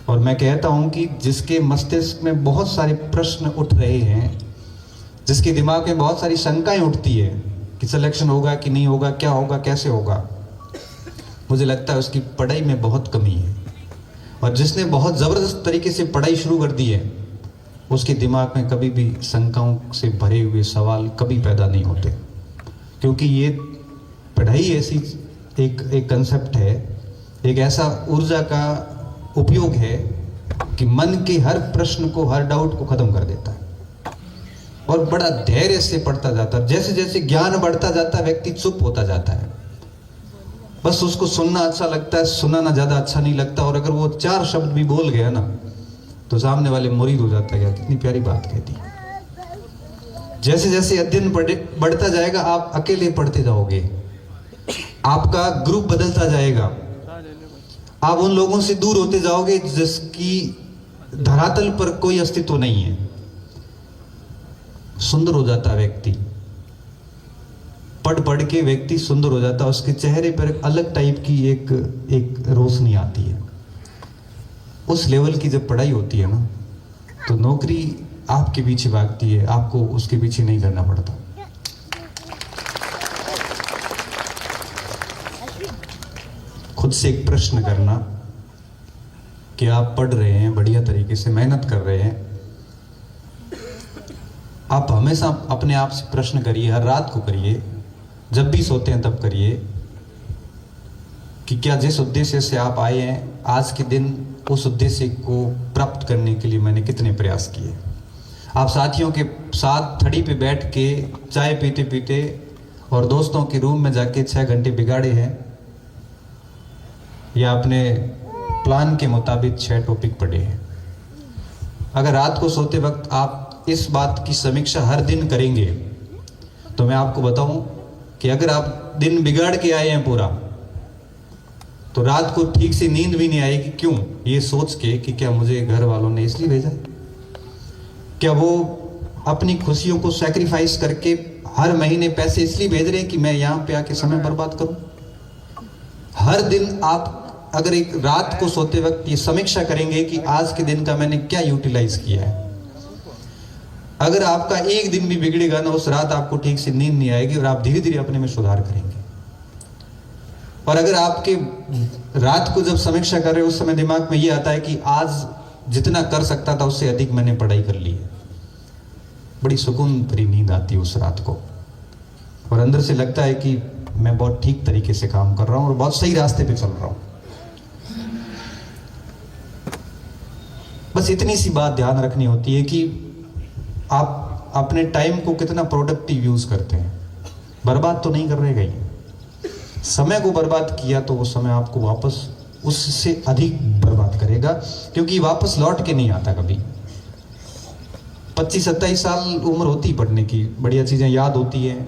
और मैं कहता हूं कि जिसके मस्तिष्क में बहुत सारे प्रश्न उठ रहे हैं, जिसके दिमाग में बहुत सारी शंकाएं उठती है कि सिलेक्शन होगा कि नहीं होगा, क्या होगा, कैसे होगा, मुझे लगता है उसकी पढ़ाई में बहुत कमी है। और जिसने बहुत ज़बरदस्त तरीके से पढ़ाई शुरू कर दी है, उसके दिमाग में कभी भी शंकाओं से भरे हुए सवाल कभी पैदा नहीं होते, क्योंकि ये पढ़ाई ऐसी एक कंसेप्ट है, एक ऐसा ऊर्जा का उपयोग है कि मन के हर प्रश्न को, हर डाउट को खत्म कर देता है, और बड़ा धैर्य से पढ़ता जाता है। जैसे जैसे ज्ञान बढ़ता जाता है, व्यक्ति चुप होता जाता है, बस उसको सुनना अच्छा लगता है, सुनाना ज्यादा अच्छा नहीं लगता। और अगर वो 4 शब्द भी बोल गया ना, तो सामने वाले मुरीद हो जाता है, यार कितनी प्यारी बात कहती। जैसे जैसे अध्ययन बढ़ता जाएगा, आप अकेले पढ़ते जाओगे, आपका ग्रुप बदलता जाएगा, आप उन लोगों से दूर होते जाओगे जिसकी धरातल पर कोई अस्तित्व नहीं है। सुंदर हो जाता है व्यक्ति, पढ़ पढ़ के व्यक्ति सुंदर हो जाता है, उसके चेहरे पर एक अलग टाइप की एक रोशनी आती है। उस लेवल की जब पढ़ाई होती है ना, तो नौकरी आपके पीछे भागती है, आपको उसके पीछे नहीं करना पड़ता। खुद से एक प्रश्न करना कि आप पढ़ रहे हैं, बढ़िया तरीके से मेहनत कर रहे हैं। आप हमेशा अपने आप से प्रश्न करिए, हर रात को करिए, जब भी सोते हैं तब करिए कि क्या जिस उद्देश्य से आप आए हैं आज के दिन, उस उद्देश्य को प्राप्त करने के लिए मैंने कितने प्रयास किए। आप साथियों के साथ थड़ी पे बैठ के चाय पीते पीते और दोस्तों के रूम में जाके 6 घंटे बिगाड़े हैं, या अपने प्लान के मुताबिक 6 टॉपिक पढ़े हैं। अगर रात को सोते वक्त आप इस बात की समीक्षा हर दिन करेंगे तो मैं आपको बताऊं कि अगर आप दिन बिगाड़ के आए हैं पूरा, तो रात को ठीक से नींद भी नहीं आएगी। क्यों? ये सोच के कि क्या मुझे घर वालों ने इसलिए भेजा है, क्या वो अपनी खुशियों को सैक्रिफाइस करके हर महीने पैसे इसलिए भेज रहे हैं कि मैं यहाँ पे आके समय बर्बाद करूं। हर दिन आप अगर एक रात को सोते वक्त ये समीक्षा करेंगे कि आज के दिन का मैंने क्या यूटिलाइज किया है, अगर आपका एक दिन भी बिगड़ेगा ना, उस रात आपको ठीक से नींद नहीं आएगी और आप धीरे धीरे अपने में सुधार करेंगे। और अगर आपके रात को जब समीक्षा कर रहे हो उस समय दिमाग में ये आता है कि आज जितना कर सकता था उससे अधिक मैंने पढ़ाई कर ली है, बड़ी सुकून भरी नींद आती है उस रात को, और अंदर से लगता है कि मैं बहुत ठीक तरीके से काम कर रहा हूं और बहुत सही रास्ते पे चल रहा हूं। बस इतनी सी बात ध्यान रखनी होती है कि आप अपने टाइम को कितना प्रोडक्टिव यूज करते हैं। बर्बाद तो नहीं कर रहे कहीं। समय को बर्बाद किया तो वो समय आपको वापस उससे अधिक बर्बाद करेगा, क्योंकि वापस लौट के नहीं आता कभी। 25-27 साल उम्र होती पढ़ने की, बढ़िया चीजें याद होती हैं,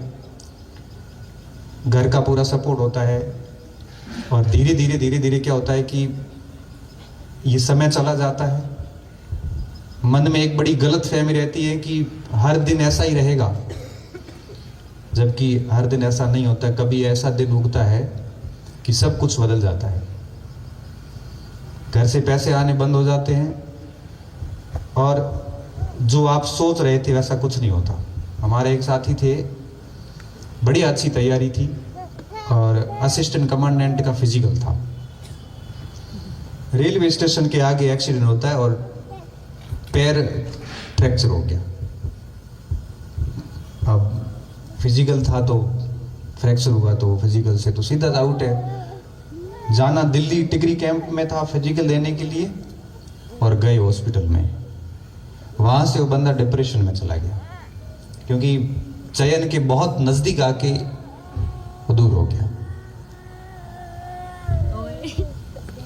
घर का पूरा सपोर्ट होता है, और धीरे धीरे क्या होता है कि ये समय चला जाता है। मन में एक बड़ी गलत फहमी रहती है कि हर दिन ऐसा ही रहेगा, जबकि हर दिन ऐसा नहीं होता। कभी ऐसा दिन उगता है कि सब कुछ बदल जाता है। घर से पैसे आने बंद हो जाते हैं और जो आप सोच रहे थे वैसा कुछ नहीं होता। हमारे एक साथी थे, बड़ी अच्छी तैयारी थी और असिस्टेंट कमांडेंट का फिजिकल था। रेलवे स्टेशन के आगे एक्सीडेंट होता है और पैर फ्रैक्चर हो गया। अब फिजिकल था तो फ्रैक्चर हुआ, तो फिजिकल से तो सीधा आउट है। जाना दिल्ली टिकरी कैंप में था फिजिकल देने के लिए, और गए हॉस्पिटल में। वहां से वो बंदा डिप्रेशन में चला गया, क्योंकि चयन के बहुत नजदीक आके वो दूर हो गया।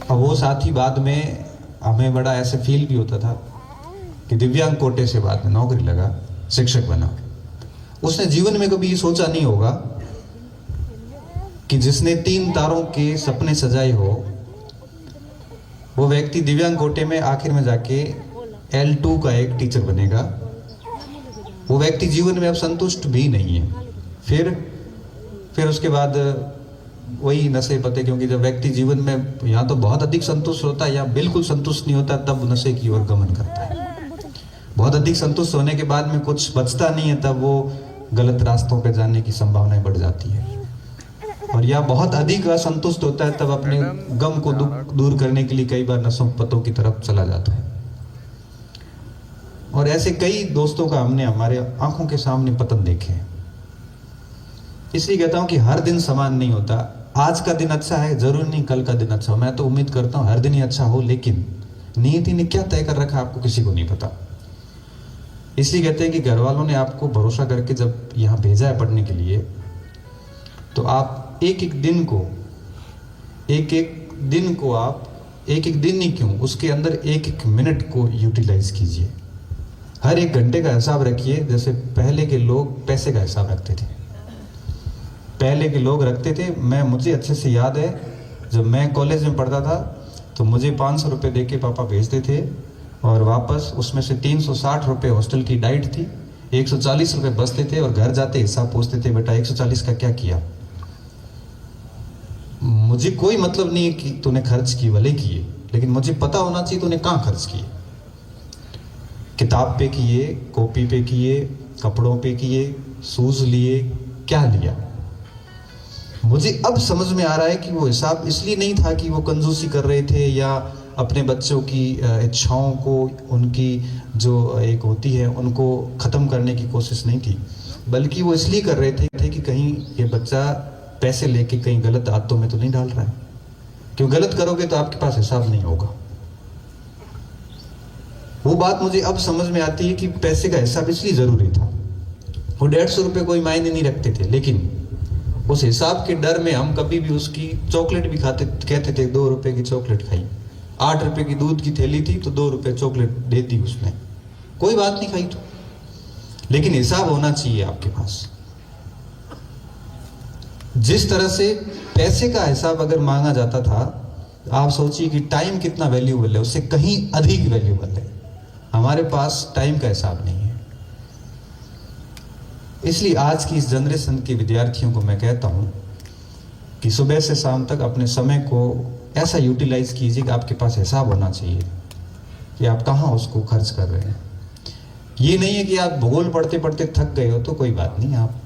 अब वो साथी बाद में हमें बड़ा ऐसे फील भी होता था कि दिव्यांग कोटे से बाद में नौकरी लगा, शिक्षक बना। उसने जीवन में कभी ये सोचा नहीं होगा कि जिसने 3 तारों के सपने सजाए हो, वो व्यक्ति दिव्यांग कोटे में आखिर में जाके L2 का एक टीचर बनेगा। वो व्यक्ति जीवन में अब संतुष्ट भी नहीं है। फिर उसके बाद वही नशे पते, क्योंकि जब व्यक्ति जीवन में या तो बहुत अधिक संतुष्ट होता है या बिल्कुल संतुष्ट नहीं होता, तब नशे की ओर गमन करता है। बहुत अधिक संतुष्ट होने के बाद में कुछ बचता नहीं है, तब वो गलत रास्तों पे जाने की संभावनाएं बढ़ जाती है। और या बहुत अधिक असंतुष्ट होता है, तब अपने गम को दूर करने के लिए कई बार नशों पतों की तरफ चला जाता है। और ऐसे कई दोस्तों का हमने हमारे आंखों के सामने पतन देखे हैं। इसलिए कहता हूं कि हर दिन समान नहीं होता। आज का दिन अच्छा है, जरूरी नहीं कल का दिन अच्छा हो। मैं तो उम्मीद करता हूं हर दिन ही अच्छा हो, लेकिन नियति ने क्या तय कर रखा आपको किसी को नहीं पता। इसलिए कहते हैं कि घर वालों ने आपको भरोसा करके जब यहाँ भेजा है पढ़ने के लिए, तो आप एक एक दिन ही क्यों, उसके अंदर एक एक मिनट को यूटिलाइज कीजिए। हर एक घंटे का हिसाब रखिए। जैसे पहले के लोग पैसे का हिसाब रखते थे, पहले के लोग रखते थे। मुझे अच्छे से याद है, जब मैं कॉलेज में पढ़ता था तो मुझे 500 रुपये दे के पापा भेजते थे, और वापस उसमें से 360 रुपये हॉस्टल की डाइट थी, 140 रुपये बचते थे, और घर जाते हिसाब पूछते थे, बेटा 140 का क्या किया। मुझे कोई मतलब नहीं है कि तूने खर्च किए, भले किए, लेकिन मुझे पता होना चाहिए तूने कहाँ खर्च किए। किताब पे किए, कॉपी पे किए, कपड़ों पे किए, शूज लिए, क्या लिया। मुझे अब समझ में आ रहा है कि वो हिसाब इसलिए नहीं था कि वो कंजूसी कर रहे थे या अपने बच्चों की इच्छाओं को, उनकी जो एक होती है, उनको ख़त्म करने की कोशिश नहीं थी, बल्कि वो इसलिए कर रहे थे कि कहीं ये बच्चा पैसे लेके कहीं गलत आदतों में तो नहीं डाल रहा है। क्यों गलत करोगे तो आपके पास हिसाब नहीं होगा। वो बात मुझे अब समझ में आती है कि पैसे का हिसाब इसलिए ज़रूरी था। वो 150 रुपये कोई मायने नहीं रखते थे, लेकिन उस हिसाब के डर में हम कभी भी उसकी चॉकलेट भी कहते थे 2 रुपए की चॉकलेट खाई, 8 रुपए की दूध की थैली थी तो 2 रुपए चॉकलेट देती उसने, कोई बात नहीं खाई तो, लेकिन हिसाब होना चाहिए आपके पास। जिस तरह से पैसे का हिसाब अगर मांगा जाता था, आप सोचिए कि टाइम कितना वैल्यूएबल है, उससे कहीं अधिक वैल्यूएबल है। हमारे पास टाइम का हिसाब नहीं है। इसलिए आज की इस जनरेशन के विद्यार्थियों को मैं कहता हूं कि सुबह से शाम तक अपने समय को ऐसा यूटिलाइज कीजिए कि आपके पास हिसाब होना चाहिए कि आप कहाँ उसको खर्च कर रहे हैं। ये नहीं है कि आप भूगोल पढ़ते पढ़ते थक गए हो तो कोई बात नहीं, आप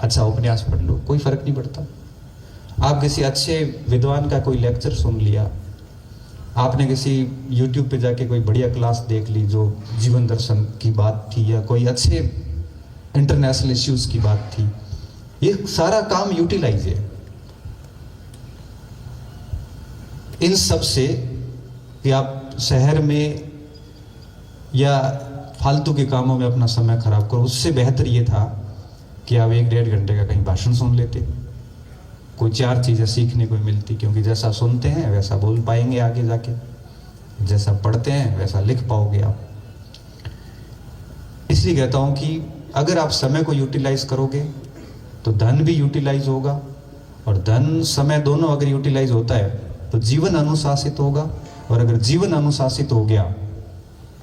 अच्छा उपन्यास पढ़ लो, कोई फर्क नहीं पड़ता। आप किसी अच्छे विद्वान का कोई लेक्चर सुन लिया, आपने किसी YouTube पे जाके कोई बढ़िया क्लास देख ली जो जीवन दर्शन की बात थी या कोई अच्छे इंटरनेशनल इश्यूज की बात थी, ये सारा काम यूटिलाइज है। इन सब से कि आप शहर में या फालतू के कामों में अपना समय खराब करो, उससे बेहतर ये था कि आप 1-1.5 घंटे का कहीं भाषण सुन लेते, कोई 4 चीजें सीखने को मिलती, क्योंकि जैसा सुनते हैं वैसा बोल पाएंगे आगे जाके, जैसा पढ़ते हैं वैसा लिख पाओगे आप। इसलिए कहता हूं कि अगर आप समय को यूटिलाइज करोगे तो धन भी यूटिलाइज होगा, और धन समय दोनों अगर यूटिलाइज होता है तो जीवन अनुशासित होगा, और अगर जीवन अनुशासित हो गया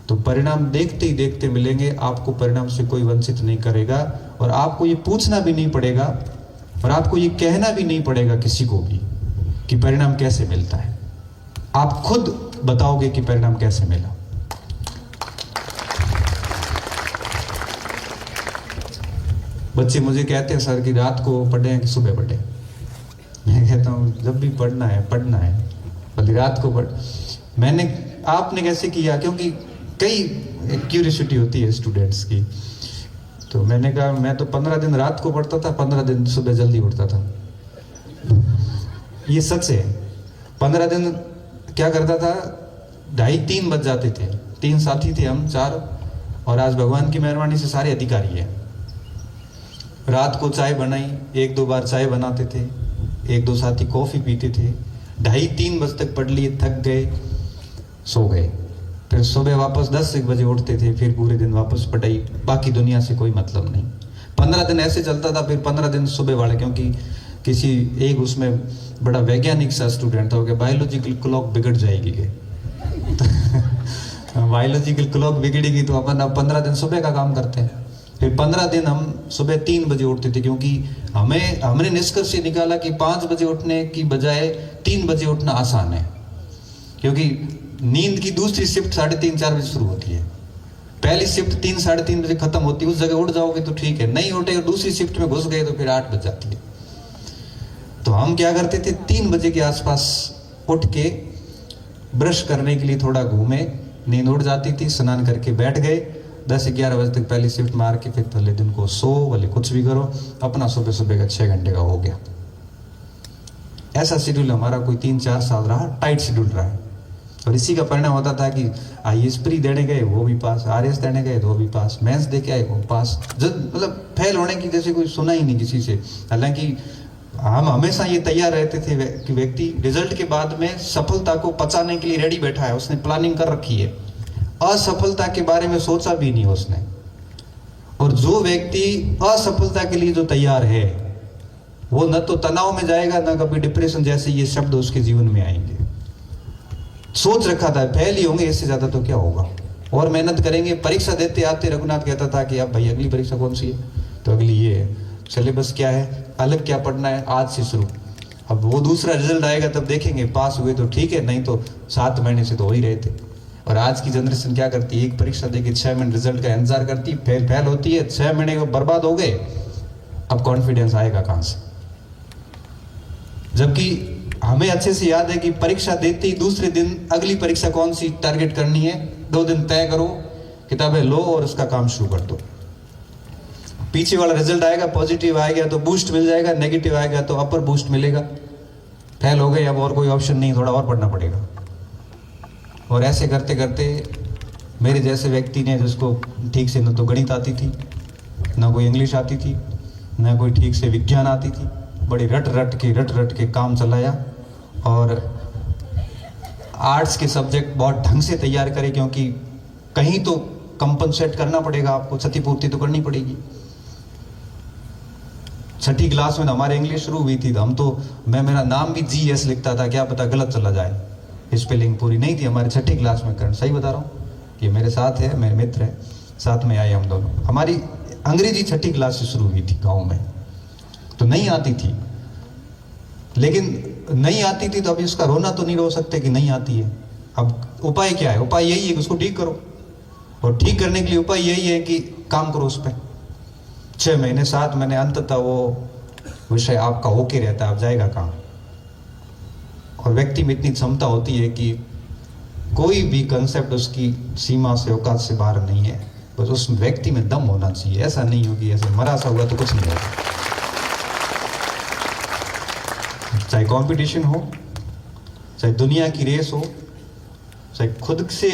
तो परिणाम देखते ही देखते मिलेंगे। आपको परिणाम से कोई वंचित नहीं करेगा, और आपको ये पूछना भी नहीं पड़ेगा, और आपको ये कहना भी नहीं पड़ेगा किसी को भी कि परिणाम कैसे मिलता है। आप खुद बताओगे कि परिणाम कैसे मिला। बच्चे मुझे कहते हैं सर कि रात को पढ़े कि सुबह पढ़े। मैं कहता हूँ जब भी पढ़ना है भले रात को पढ़। आपने कैसे किया? क्योंकि कई क्यूरियोसिटी होती है स्टूडेंट्स की, तो मैंने कहा मैं तो 15 दिन रात को पढ़ता था, 15 दिन सुबह जल्दी उठता था। ये सच है। 15 दिन क्या करता था, 2:30-3 बज जाते थे। 3 साथी थे हम 4, और आज भगवान की मेहरबानी से सारे अधिकारी हैं। रात को चाय बनाई, 1-2 बार चाय बनाते थे, 1-2 साथी कॉफी पीते थे, 2:30-3 बजे तक पढ़ लिए, थक गए, सो गए। फिर सुबह वापस 10-1 बजे उठते थे, फिर पूरे दिन वापस पढ़ाई, बाकी दुनिया से कोई मतलब नहीं। 15 दिन ऐसे चलता था। फिर 15 दिन सुबह वाले, क्योंकि किसी एक उसमें बड़ा वैज्ञानिक सा स्टूडेंट था, बायोलॉजिकल क्लॉक बिगड़ जाएगी बायोलॉजिकल क्लॉक बिगड़ेगी तो अपन अब 15 दिन सुबह का काम करते हैं। फिर 15 दिन हम सुबह 3 बजे उठते थे, क्योंकि हमने निष्कर्ष ये निकाला कि 5 बजे उठने की बजाय 3 बजे उठना आसान है, क्योंकि नींद की दूसरी शिफ्ट 3:30-4 बजे शुरू होती है। पहली शिफ्ट 3-3:30 बजे खत्म होती है। उस जगह उठ जाओगे तो ठीक है, नहीं उठे दूसरी शिफ्ट में घुस गए तो फिर 8 बज जाती है। तो हम क्या करते थे, 3 बजे के आसपास उठ के ब्रश करने के लिए थोड़ा घूमे, नींद उड़ जाती थी, स्नान करके बैठ गए, 10-11 बजे तक पहली शिफ्ट मार के फिर पहले दिन को सो भले कुछ भी करो, अपना सुबह सुबह का 6 घंटे का हो गया। ऐसा शेड्यूल हमारा कोई 3-4 साल रहा, टाइट शेड्यूल रहा है। और इसी का परिणाम होता था कि IAS प्री देने गए वो भी पास, RS देने गए तो वो भी पास, मेंस दे के आए वो पास, मतलब फेल होने की जैसे कोई सुना ही नहीं किसी से। हालांकि हम हमेशा ये तैयार रहते थे कि व्यक्ति रिजल्ट के बाद में सफलता को पचाने के लिए रेडी बैठा है, उसने प्लानिंग कर रखी है, असफलता के बारे में सोचा भी नहीं उसने। और जो व्यक्ति असफलता के लिए जो तैयार है वो न तो तनाव में जाएगा, न कभी डिप्रेशन जैसे ये शब्द उसके जीवन में आएंगे। सोच रखा था फेल ही होंगे, इससे ज्यादा तो क्या होगा, और मेहनत करेंगे। परीक्षा देते आते रघुनाथ कहता था कि अब भाई अगली परीक्षा कौन सी है, तो अगली ये है, सिलेबस क्या है, अलग क्या पढ़ना है, आज से शुरू। अब वो दूसरा रिजल्ट आएगा तब देखेंगे, पास हुए तो ठीक है, नहीं तो 7 महीने से तो हो ही रहे थे। और आज की जनरेशन क्या करती है, एक परीक्षा देके 6 महीने रिजल्ट का इंतजार करती है, फेल होती है, 6 महीने को बर्बाद हो गए, अब कॉन्फिडेंस आएगा कहां से। जबकि हमें अच्छे से याद है कि परीक्षा देते ही दूसरे दिन अगली परीक्षा कौन सी टारगेट करनी है, 2 दिन तय करो, किताबें लो और उसका काम शुरू कर दो। पीछे वाला रिजल्ट आएगा, पॉजिटिव आएगा तो बूस्ट मिल जाएगा, नेगेटिव आएगा तो अपर बूस्ट मिलेगा। फेल हो गए, अब और कोई ऑप्शन नहीं, थोड़ा और पढ़ना पड़ेगा। और ऐसे करते करते मेरे जैसे व्यक्ति ने, जिसको ठीक से न तो गणित आती थी, न कोई इंग्लिश आती थी, न कोई ठीक से विज्ञान आती थी, बड़ी रट रट के काम चलाया, और आर्ट्स के सब्जेक्ट बहुत ढंग से तैयार करे, क्योंकि कहीं तो कंपनसेट करना पड़ेगा आपको, क्षतिपूर्ति तो करनी पड़ेगी। छठी क्लास में हमारे इंग्लिश शुरू हुई थी, तो हम तो मेरा नाम भी GS लिखता था, क्या पता गलत चला जाए, स्पेलिंग पूरी नहीं थी हमारे छठी क्लास में। करण सही बता रहा हूँ, ये मेरे साथ है, मेरे मित्र है, साथ में आए हम दोनों। हमारी अंग्रेजी छठी क्लास से शुरू हुई थी गाँव में, तो नहीं आती थी, लेकिन नहीं आती थी तो अब इसका रोना तो नहीं रो सकते कि नहीं आती है। अब उपाय क्या है? उपाय यही है कि उसको ठीक करो, और ठीक करने के लिए उपाय यही है कि काम करो उस पर। 6 महीने 7 महीने अंततः वो विषय आपका होके रहता है, आप जाएगा कहाँ। और व्यक्ति में इतनी क्षमता होती है कि कोई भी कंसेप्ट उसकी सीमा से, औकात से बाहर नहीं है, बस उस व्यक्ति में दम होना चाहिए। ऐसा नहीं हो कि ऐसे मरा सा हुआ तो कुछ नहीं होगा। चाहे कंपटीशन हो, चाहे दुनिया की रेस हो, चाहे खुद से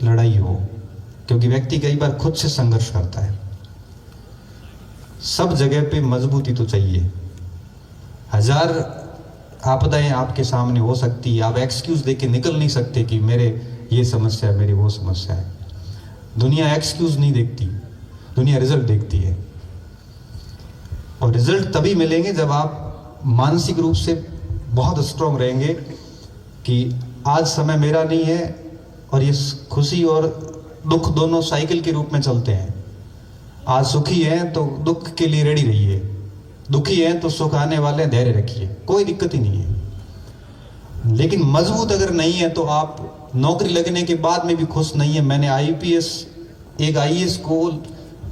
लड़ाई हो, क्योंकि व्यक्ति कई बार खुद से संघर्ष करता है। सब जगह पे मजबूती तो चाहिए। 1000 आपदाएं आपके सामने हो सकती है, आप एक्सक्यूज देके निकल नहीं सकते कि मेरे ये समस्या है, मेरी वो समस्या है। दुनिया एक्सक्यूज नहीं देखती, दुनिया रिजल्ट देखती है, और रिजल्ट तभी मिलेंगे जब आप मानसिक रूप से बहुत स्ट्रांग रहेंगे कि आज समय मेरा नहीं है, और ये खुशी और दुख दोनों साइकिल के रूप में चलते हैं। आज सुखी हैं तो दुख के लिए रेडी रहिए, दुखी हैं तो सुख आने वाले, धैर्य रखिए, कोई दिक्कत ही नहीं है। लेकिन मजबूत अगर नहीं है तो आप नौकरी लगने के बाद में भी खुश नहीं है। मैंने एक IAS को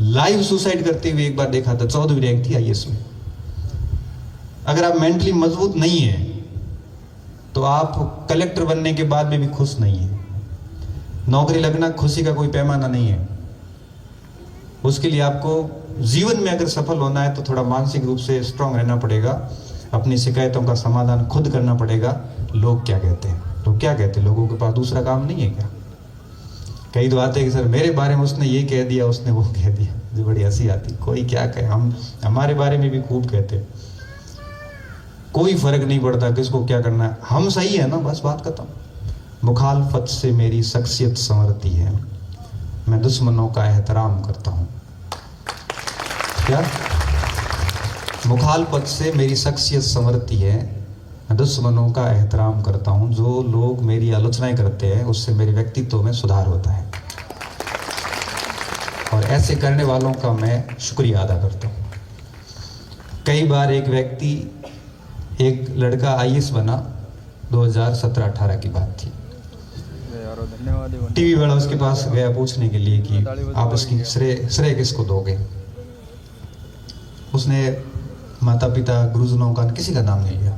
लाइव सुसाइड करते हुए एक बार देखा था, 14वीं रैंक थी IAS में। अगर आप मेंटली मजबूत नहीं है तो आप कलेक्टर बनने के बाद में भी खुश नहीं है। नौकरी लगना खुशी का कोई पैमाना नहीं है। उसके लिए आपको जीवन में अगर सफल होना है तो थोड़ा मानसिक रूप से स्ट्रांग रहना पड़ेगा, अपनी शिकायतों का समाधान खुद करना पड़ेगा। लोग क्या कहते हैं, लोग क्या कहते हैं, लोगों के पास दूसरा काम नहीं है क्या? कई तो आते हैं कि सर मेरे बारे में उसने ये कह दिया, उसने वो कह दिया, जो बड़ी हंसी आती। कोई क्या कहे, हम हमारे बारे में भी खूब कहते हैं, कोई फर्क नहीं पड़ता किसको क्या करना है, हम सही है ना, बस बात खत्म। मुखालफत से मेरी शख्सियत संवरती है, मैं दुश्मनों का एहतराम करता हूँ। क्या? मुखालफत से मेरी शख्सियत संवरती है, मैं दुश्मनों का एहतराम करता हूँ। जो लोग मेरी आलोचनाएं करते हैं उससे मेरे व्यक्तित्व में सुधार होता है, और ऐसे करने वालों का मैं शुक्रिया अदा करता हूँ। कई बार एक लड़का IAS बना, 2017-18 की बात थी। टीवी वाला उसके पास गया पूछने के लिए कि आप इसकी श्रेय किसको दोगे। उसने माता पिता, गुरुजनों का, किसी का नाम नहीं लिया।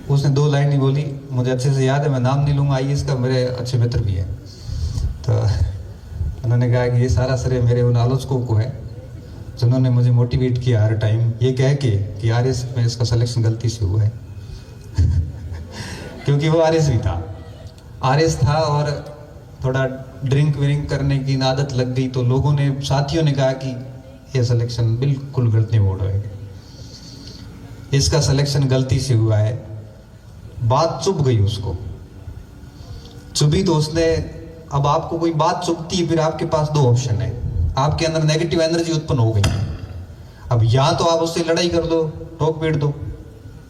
उसने 2 लाइन ही बोली, मुझे अच्छे से याद है, मैं नाम नहीं लूंगा IAS का, मेरे अच्छे मित्र भी है। तो उन्होंने कहा कि ये सारा श्रेय मेरे उन आलोचकों को है जिन्होंने मुझे मोटिवेट किया हर टाइम ये कह के कि RS में इसका सिलेक्शन गलती से हुआ है। क्योंकि वो RS था और थोड़ा ड्रिंक विरिंक करने की आदत लग गई, तो लोगों ने, साथियों ने कहा कि ये सिलेक्शन बिल्कुल गलती बोल रहे हैं, इसका सिलेक्शन गलती से हुआ है। बात चुभ गई उसको, चुभी तो उसने, अब आपको कोई बात चुभती है, फिर आपके पास 2 ऑप्शन है, आपके अंदर नेगेटिव एनर्जी उत्पन्न हो गई। अब या तो आप उससे लड़ाई कर दो, रोक पेट दो,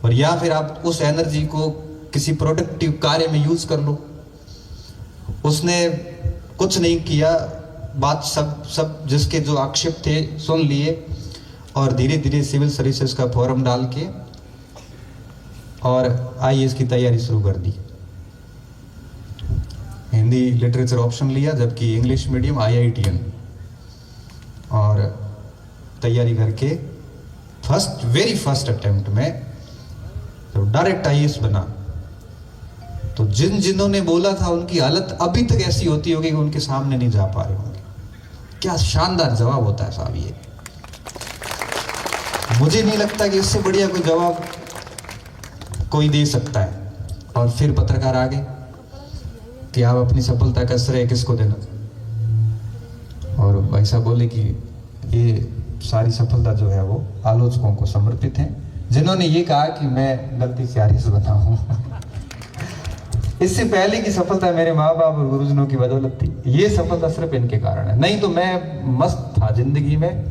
और या फिर आप उस एनर्जी को किसी प्रोडक्टिव कार्य में यूज कर लो। उसने कुछ नहीं किया, बात सब जिसके जो आक्षेप थे सुन लिए, और धीरे धीरे सिविल सर्विसेज का फॉर्म डाल के और IAS की तैयारी शुरू कर दी। हिंदी लिटरेचर ऑप्शन लिया, जबकि इंग्लिश मीडियम IITN, और तैयारी करके वेरी फर्स्ट अटेम्प्ट में तो डायरेक्ट IAS बना। तो जिन्होंने बोला था उनकी हालत अभी तक ऐसी होती होगी कि उनके सामने नहीं जा पा रहे होंगे। क्या शानदार जवाब होता है साहब ये। मुझे नहीं लगता कि इससे बढ़िया कोई जवाब कोई दे सकता है। और फिर पत्रकार आ गए कि आप अपनी सफलता का श्रेय किसको देना, और भाई साहब बोले कि ये सारी सफलता जो है वो आलोचकों को समर्पित है, जिन्होंने ये कहा कि मैं गलती से आरएस बना हूँ। इससे पहले की सफलता मेरे माँ बाप और गुरुजनों की बदौलत थी, ये सफलता सिर्फ इनके कारण है। नहीं तो मैं मस्त था जिंदगी में,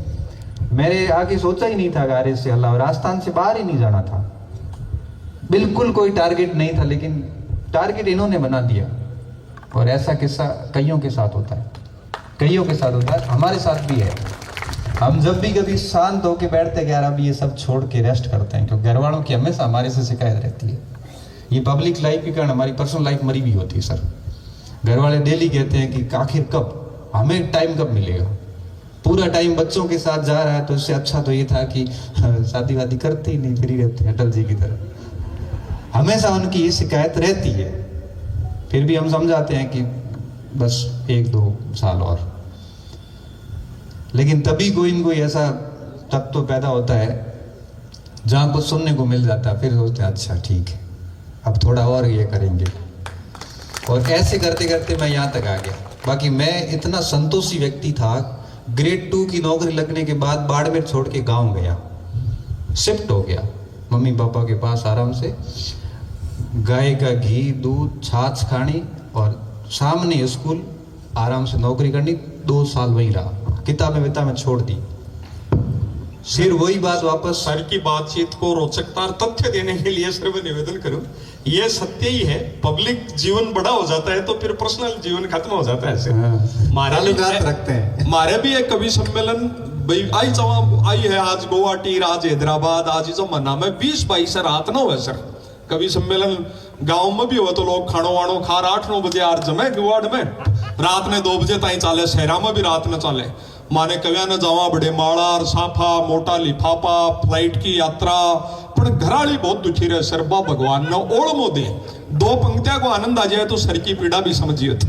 मेरे आगे सोचा ही नहीं था कि आरएस से अल्लाह, राजस्थान से बाहर ही नहीं जाना था, बिल्कुल कोई टारगेट नहीं था, लेकिन टारगेट इन्होंने बना दिया। और ऐसा किस्सा कईयों के साथ होता है, कईयों के साथ होता है, हमारे साथ भी है। हम जब भी कभी शांत होकर बैठते हैं यार अब ये सब छोड़ के रेस्ट करते हैं, क्योंकि घर वालों की हमेशा हमारे से शिकायत रहती है। ये पब्लिक लाइफ के कारण हमारी पर्सनल लाइफ मरी भी होती है सर। घर वाले डेली कहते हैं कि आखिर कब हमें टाइम कब मिलेगा, पूरा टाइम बच्चों के साथ जा रहा है, तो इससे अच्छा तो ये था कि शादी वादी करते ही नहीं, फ्री रहते हैं अटल जी की तरह। हमेशा उनकी ये शिकायत रहती है, फिर भी हम समझाते हैं कि बस 1-2 साल और। लेकिन तभी कोई न कोई ऐसा तत्व तो पैदा होता है जहां कुछ सुनने को मिल जाता है, फिर सोचते हैं अच्छा ठीक है अब थोड़ा और ये करेंगे, और ऐसे करते करते मैं यहाँ तक आ गया। बाकी मैं इतना संतोषी व्यक्ति था, ग्रेड 2 की नौकरी लगने के बाद बाड़मेर छोड़ के गांव गया, शिफ्ट हो गया मम्मी पापा के पास आराम से, गाय का घी दूध छाछ खानी और सामने स्कूल, आराम से नौकरी करनी। 2 साल वहीं रहा, किताबें विताबें छोड़ दी, फिर वही बात वापस। सर की बातचीत को रोचकता और तथ्य देने के लिए सर मैं निवेदन करूं, ये सत्य ही है, पब्लिक जीवन बड़ा हो जाता है तो फिर पर्सनल जीवन खत्म हो जाता है ऐसे। ताल्लुकात रखते हैं। हमारे भी एक कवि सम्मेलन आई है आज गुवाहाटी, आज हैदराबाद, आज जमाना में 20-22 रात ना हुआ सर कवि सम्मेलन। गांव में भी हो तो लोग खानो वाणो खा 8-9 बजे यार जमे गुवाड़ में, रात ने 2 बजे ताई चाले, शहरा में भी रात में चाले। माने कव्या ने जावा बड़े माड़ा और साफा मोटा लिफाफा, फ्लाइट की यात्रा, पर घराली बहुत दुखी रहे सर। बा भगवान ने ओळमो दे 2 पंक्तियां को आनंद आ जाए तो सर की पीड़ा भी समझिए थे।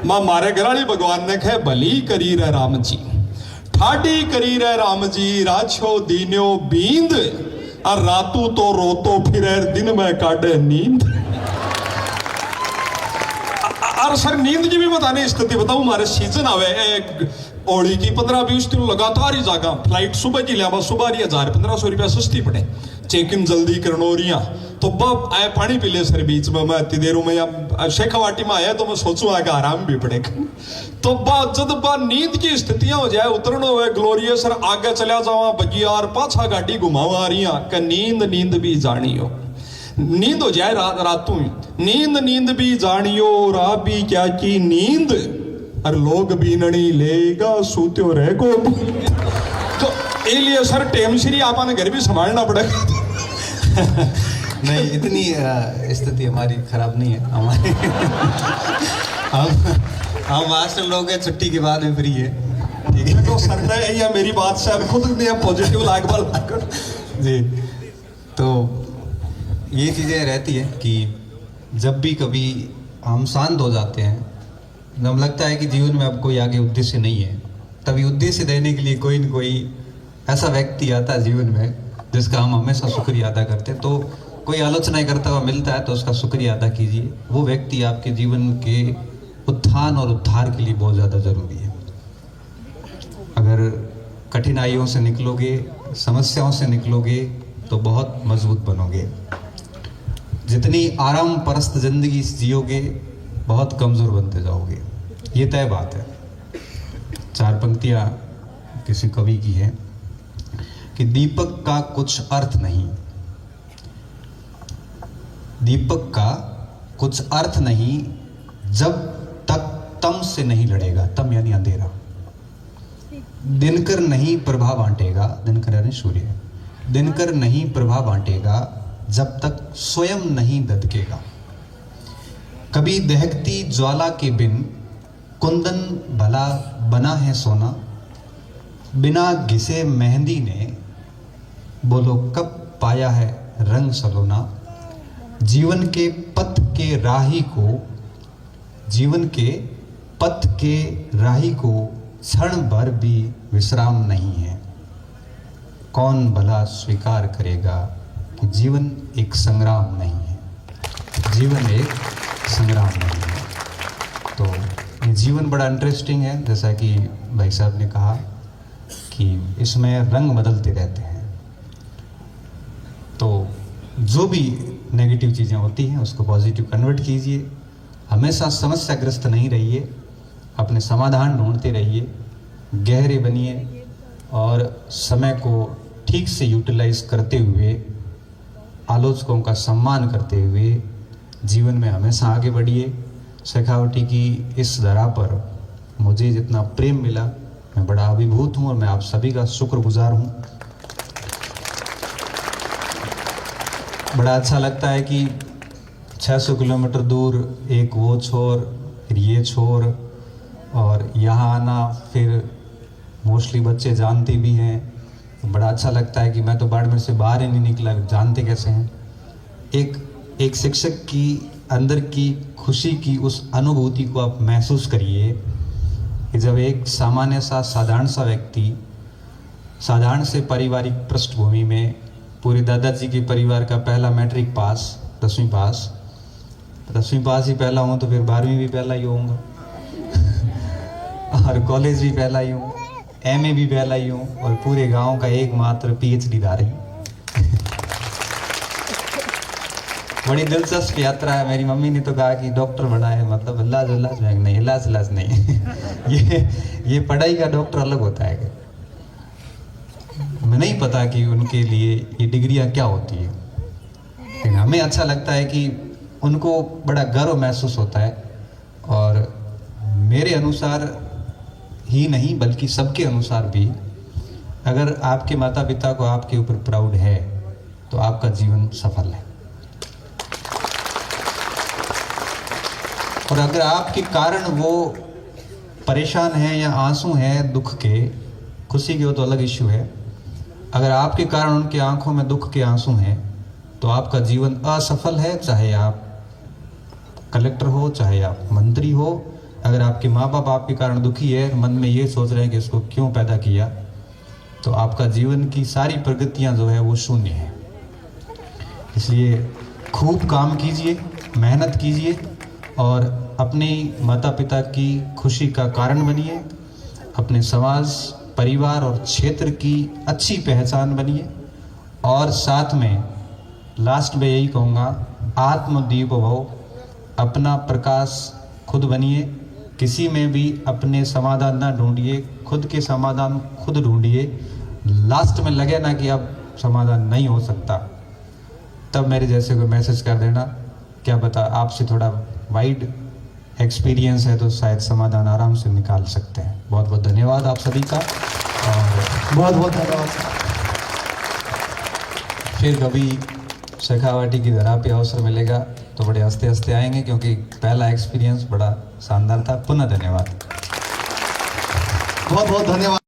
मां मारे घराली भगवान ने कहे भली करी रे राम जी, ठाडी करी रे राम जी, राछो दीन्यो बींद और रातू तो रोतो फिरे, दिन में काटे नींद। और सर नींद की भी बताने स्थिति बताऊं, हमारे सीजन आवे ओड़ी की 15-20 दिन लगातार ही जागा, फ्लाइट सुबह की लिया, सुबह रही 1000-1500 रुपया सस्ती पड़े, चेक इन जल्दी करनोरिया तो बब आए पानी पी ले सर बीच में। मैं इतनी देरों में या शेखावाटी में आया तो मैं सोचूं आगे आराम भी पड़ेगा। तो जब नींद की स्थितियां हो जाए, उतरना हुए ग्लोरियस सर आगे चला जावा बगियार, पाछा गाड़ी घुमावा रही का नींद भी जानी हो, नींद हो जाए रातों नींद भी जानियो, रा भी क्या की नींद, और लोग भी नणी लेगा सूत्यो रह को। तो इसलिए सर टेम श्री आपने घर भी संभालना पड़ेगा। नहीं इतनी स्थिति हमारी खराब नहीं है, हमारे हम मास्टर लोग हैं, छुट्टी के बाद में फ्री है, ठीक है। तो सर ने या मेरी बात से अब खुद ने पॉजिटिव लाग जी। तो ये चीज़ें रहती है कि जब भी कभी हम शांत हो जाते हैं, जब लगता है कि जीवन में अब कोई आगे उद्देश्य नहीं है, तभी उद्देश्य देने के लिए कोई न कोई ऐसा व्यक्ति आता है जीवन में जिसका हम हमेशा शुक्रिया अदा करते हैं। तो कोई आलोचना करता हुआ मिलता है तो उसका शुक्रिया अदा कीजिए, वो व्यक्ति आपके जीवन के उत्थान और उद्धार के लिए बहुत ज़्यादा ज़रूरी है। अगर कठिनाइयों से निकलोगे, समस्याओं से निकलोगे तो बहुत मजबूत बनोगे। जितनी आराम परस्त जिंदगी जियोगे बहुत कमज़ोर बनते जाओगे, ये तय बात है। 4 पंक्तियाँ किसी कवि की है कि दीपक का कुछ अर्थ नहीं, दीपक का कुछ अर्थ नहीं जब तक तम से नहीं लड़ेगा, तम यानी अंधेरा। दिनकर नहीं प्रभा बांटेगा, दिनकर यानी सूर्य, दिनकर नहीं प्रभा बांटेगा जब तक स्वयं नहीं ददकेगा। कभी दहकती ज्वाला के बिन कुंदन भला बना है सोना, बिना घिसे मेहंदी ने बोलो कब पाया है रंग सलोना। जीवन के पथ के राही को, जीवन के पथ के राही को क्षण भर भी विश्राम नहीं है। कौन भला स्वीकार करेगा कि जीवन एक संग्राम नहीं है, जीवन एक संग्राम नहीं है। तो ये जीवन बड़ा इंटरेस्टिंग है, जैसा कि भाई साहब ने कहा कि इसमें रंग बदलते रहते हैं। तो जो भी नेगेटिव चीज़ें होती हैं उसको पॉजिटिव कन्वर्ट कीजिए, हमेशा समस्याग्रस्त नहीं रहिए, अपने समाधान ढूंढते रहिए, गहरे बनिए और समय को ठीक से यूटिलाइज करते हुए, आलोचकों का सम्मान करते हुए जीवन में हमेशा आगे बढ़िए। शेखावटी की इस धरा पर मुझे जितना प्रेम मिला मैं बड़ा अभिभूत हूँ और मैं आप सभी का शुक्रगुजार हूँ। बड़ा अच्छा लगता है कि 600 किलोमीटर दूर एक वो छोर फिर ये छोर और यहाँ आना, फिर मोस्टली बच्चे जानते भी हैं, तो बड़ा अच्छा लगता है कि मैं तो बाड़मेर से बाहर ही नहीं निकला, जानते कैसे हैं। एक शिक्षक की अंदर की खुशी की उस अनुभूति को आप महसूस करिए कि जब एक सामान्य सा साधारण सा व्यक्ति साधारण से पारिवारिक पृष्ठभूमि में, पूरे दादाजी के परिवार का पहला मैट्रिक पास, 10वीं पास ही पहला हूँ तो फिर 12वीं भी पहला ही होऊंगा और कॉलेज भी पहला ही हूँ, MA भी पहला ही हूँ और पूरे गांव का एकमात्र PhD धारी। बड़ी दिलचस्प यात्रा है। मेरी मम्मी ने तो कहा कि डॉक्टर बना है, मतलब इलाज नहीं, इलाज नहीं ये पढ़ाई का डॉक्टर अलग होता है। मैं नहीं पता कि उनके लिए ये डिग्रियां क्या होती है, लेकिन हमें अच्छा लगता है कि उनको बड़ा गर्व महसूस होता है। और मेरे अनुसार ही नहीं बल्कि सबके अनुसार भी, अगर आपके माता पिता को आपके ऊपर प्राउड है तो आपका जीवन सफल है। और अगर आपके कारण वो परेशान है या आंसू हैं दुख के, खुशी के वो तो अलग इश्यू है, अगर आपके कारण उनके आंखों में दुख के आंसू हैं तो आपका जीवन असफल है। चाहे आप कलेक्टर हो, चाहे आप मंत्री हो, अगर आपके माँ बाप आपके कारण दुखी है, मन में ये सोच रहे हैं कि इसको क्यों पैदा किया, तो आपका जीवन की सारी प्रगतियां जो है वो शून्य है। इसलिए खूब काम कीजिए, मेहनत कीजिए और अपने माता पिता की खुशी का कारण बनिए, अपने समाज, परिवार और क्षेत्र की अच्छी पहचान बनिए। और साथ में लास्ट में यही कहूँगा, आत्मदीप भव, अपना प्रकाश खुद बनिए, किसी में भी अपने समाधान ना ढूंढिए, खुद के समाधान खुद ढूंढिए। लास्ट में लगे ना कि अब समाधान नहीं हो सकता, तब मेरे जैसे को मैसेज कर देना, क्या पता आपसे थोड़ा वाइड एक्सपीरियंस है तो शायद समाधान आराम से निकाल सकते हैं। बहुत बहुत धन्यवाद आप सभी का, और बहुत बहुत धन्यवाद। फिर कभी शेखावटी की धरा पे अवसर मिलेगा तो बड़े हंसते हंसते आएंगे, क्योंकि पहला एक्सपीरियंस बड़ा शानदार था। पुनः धन्यवाद। बहुत बहुत धन्यवाद।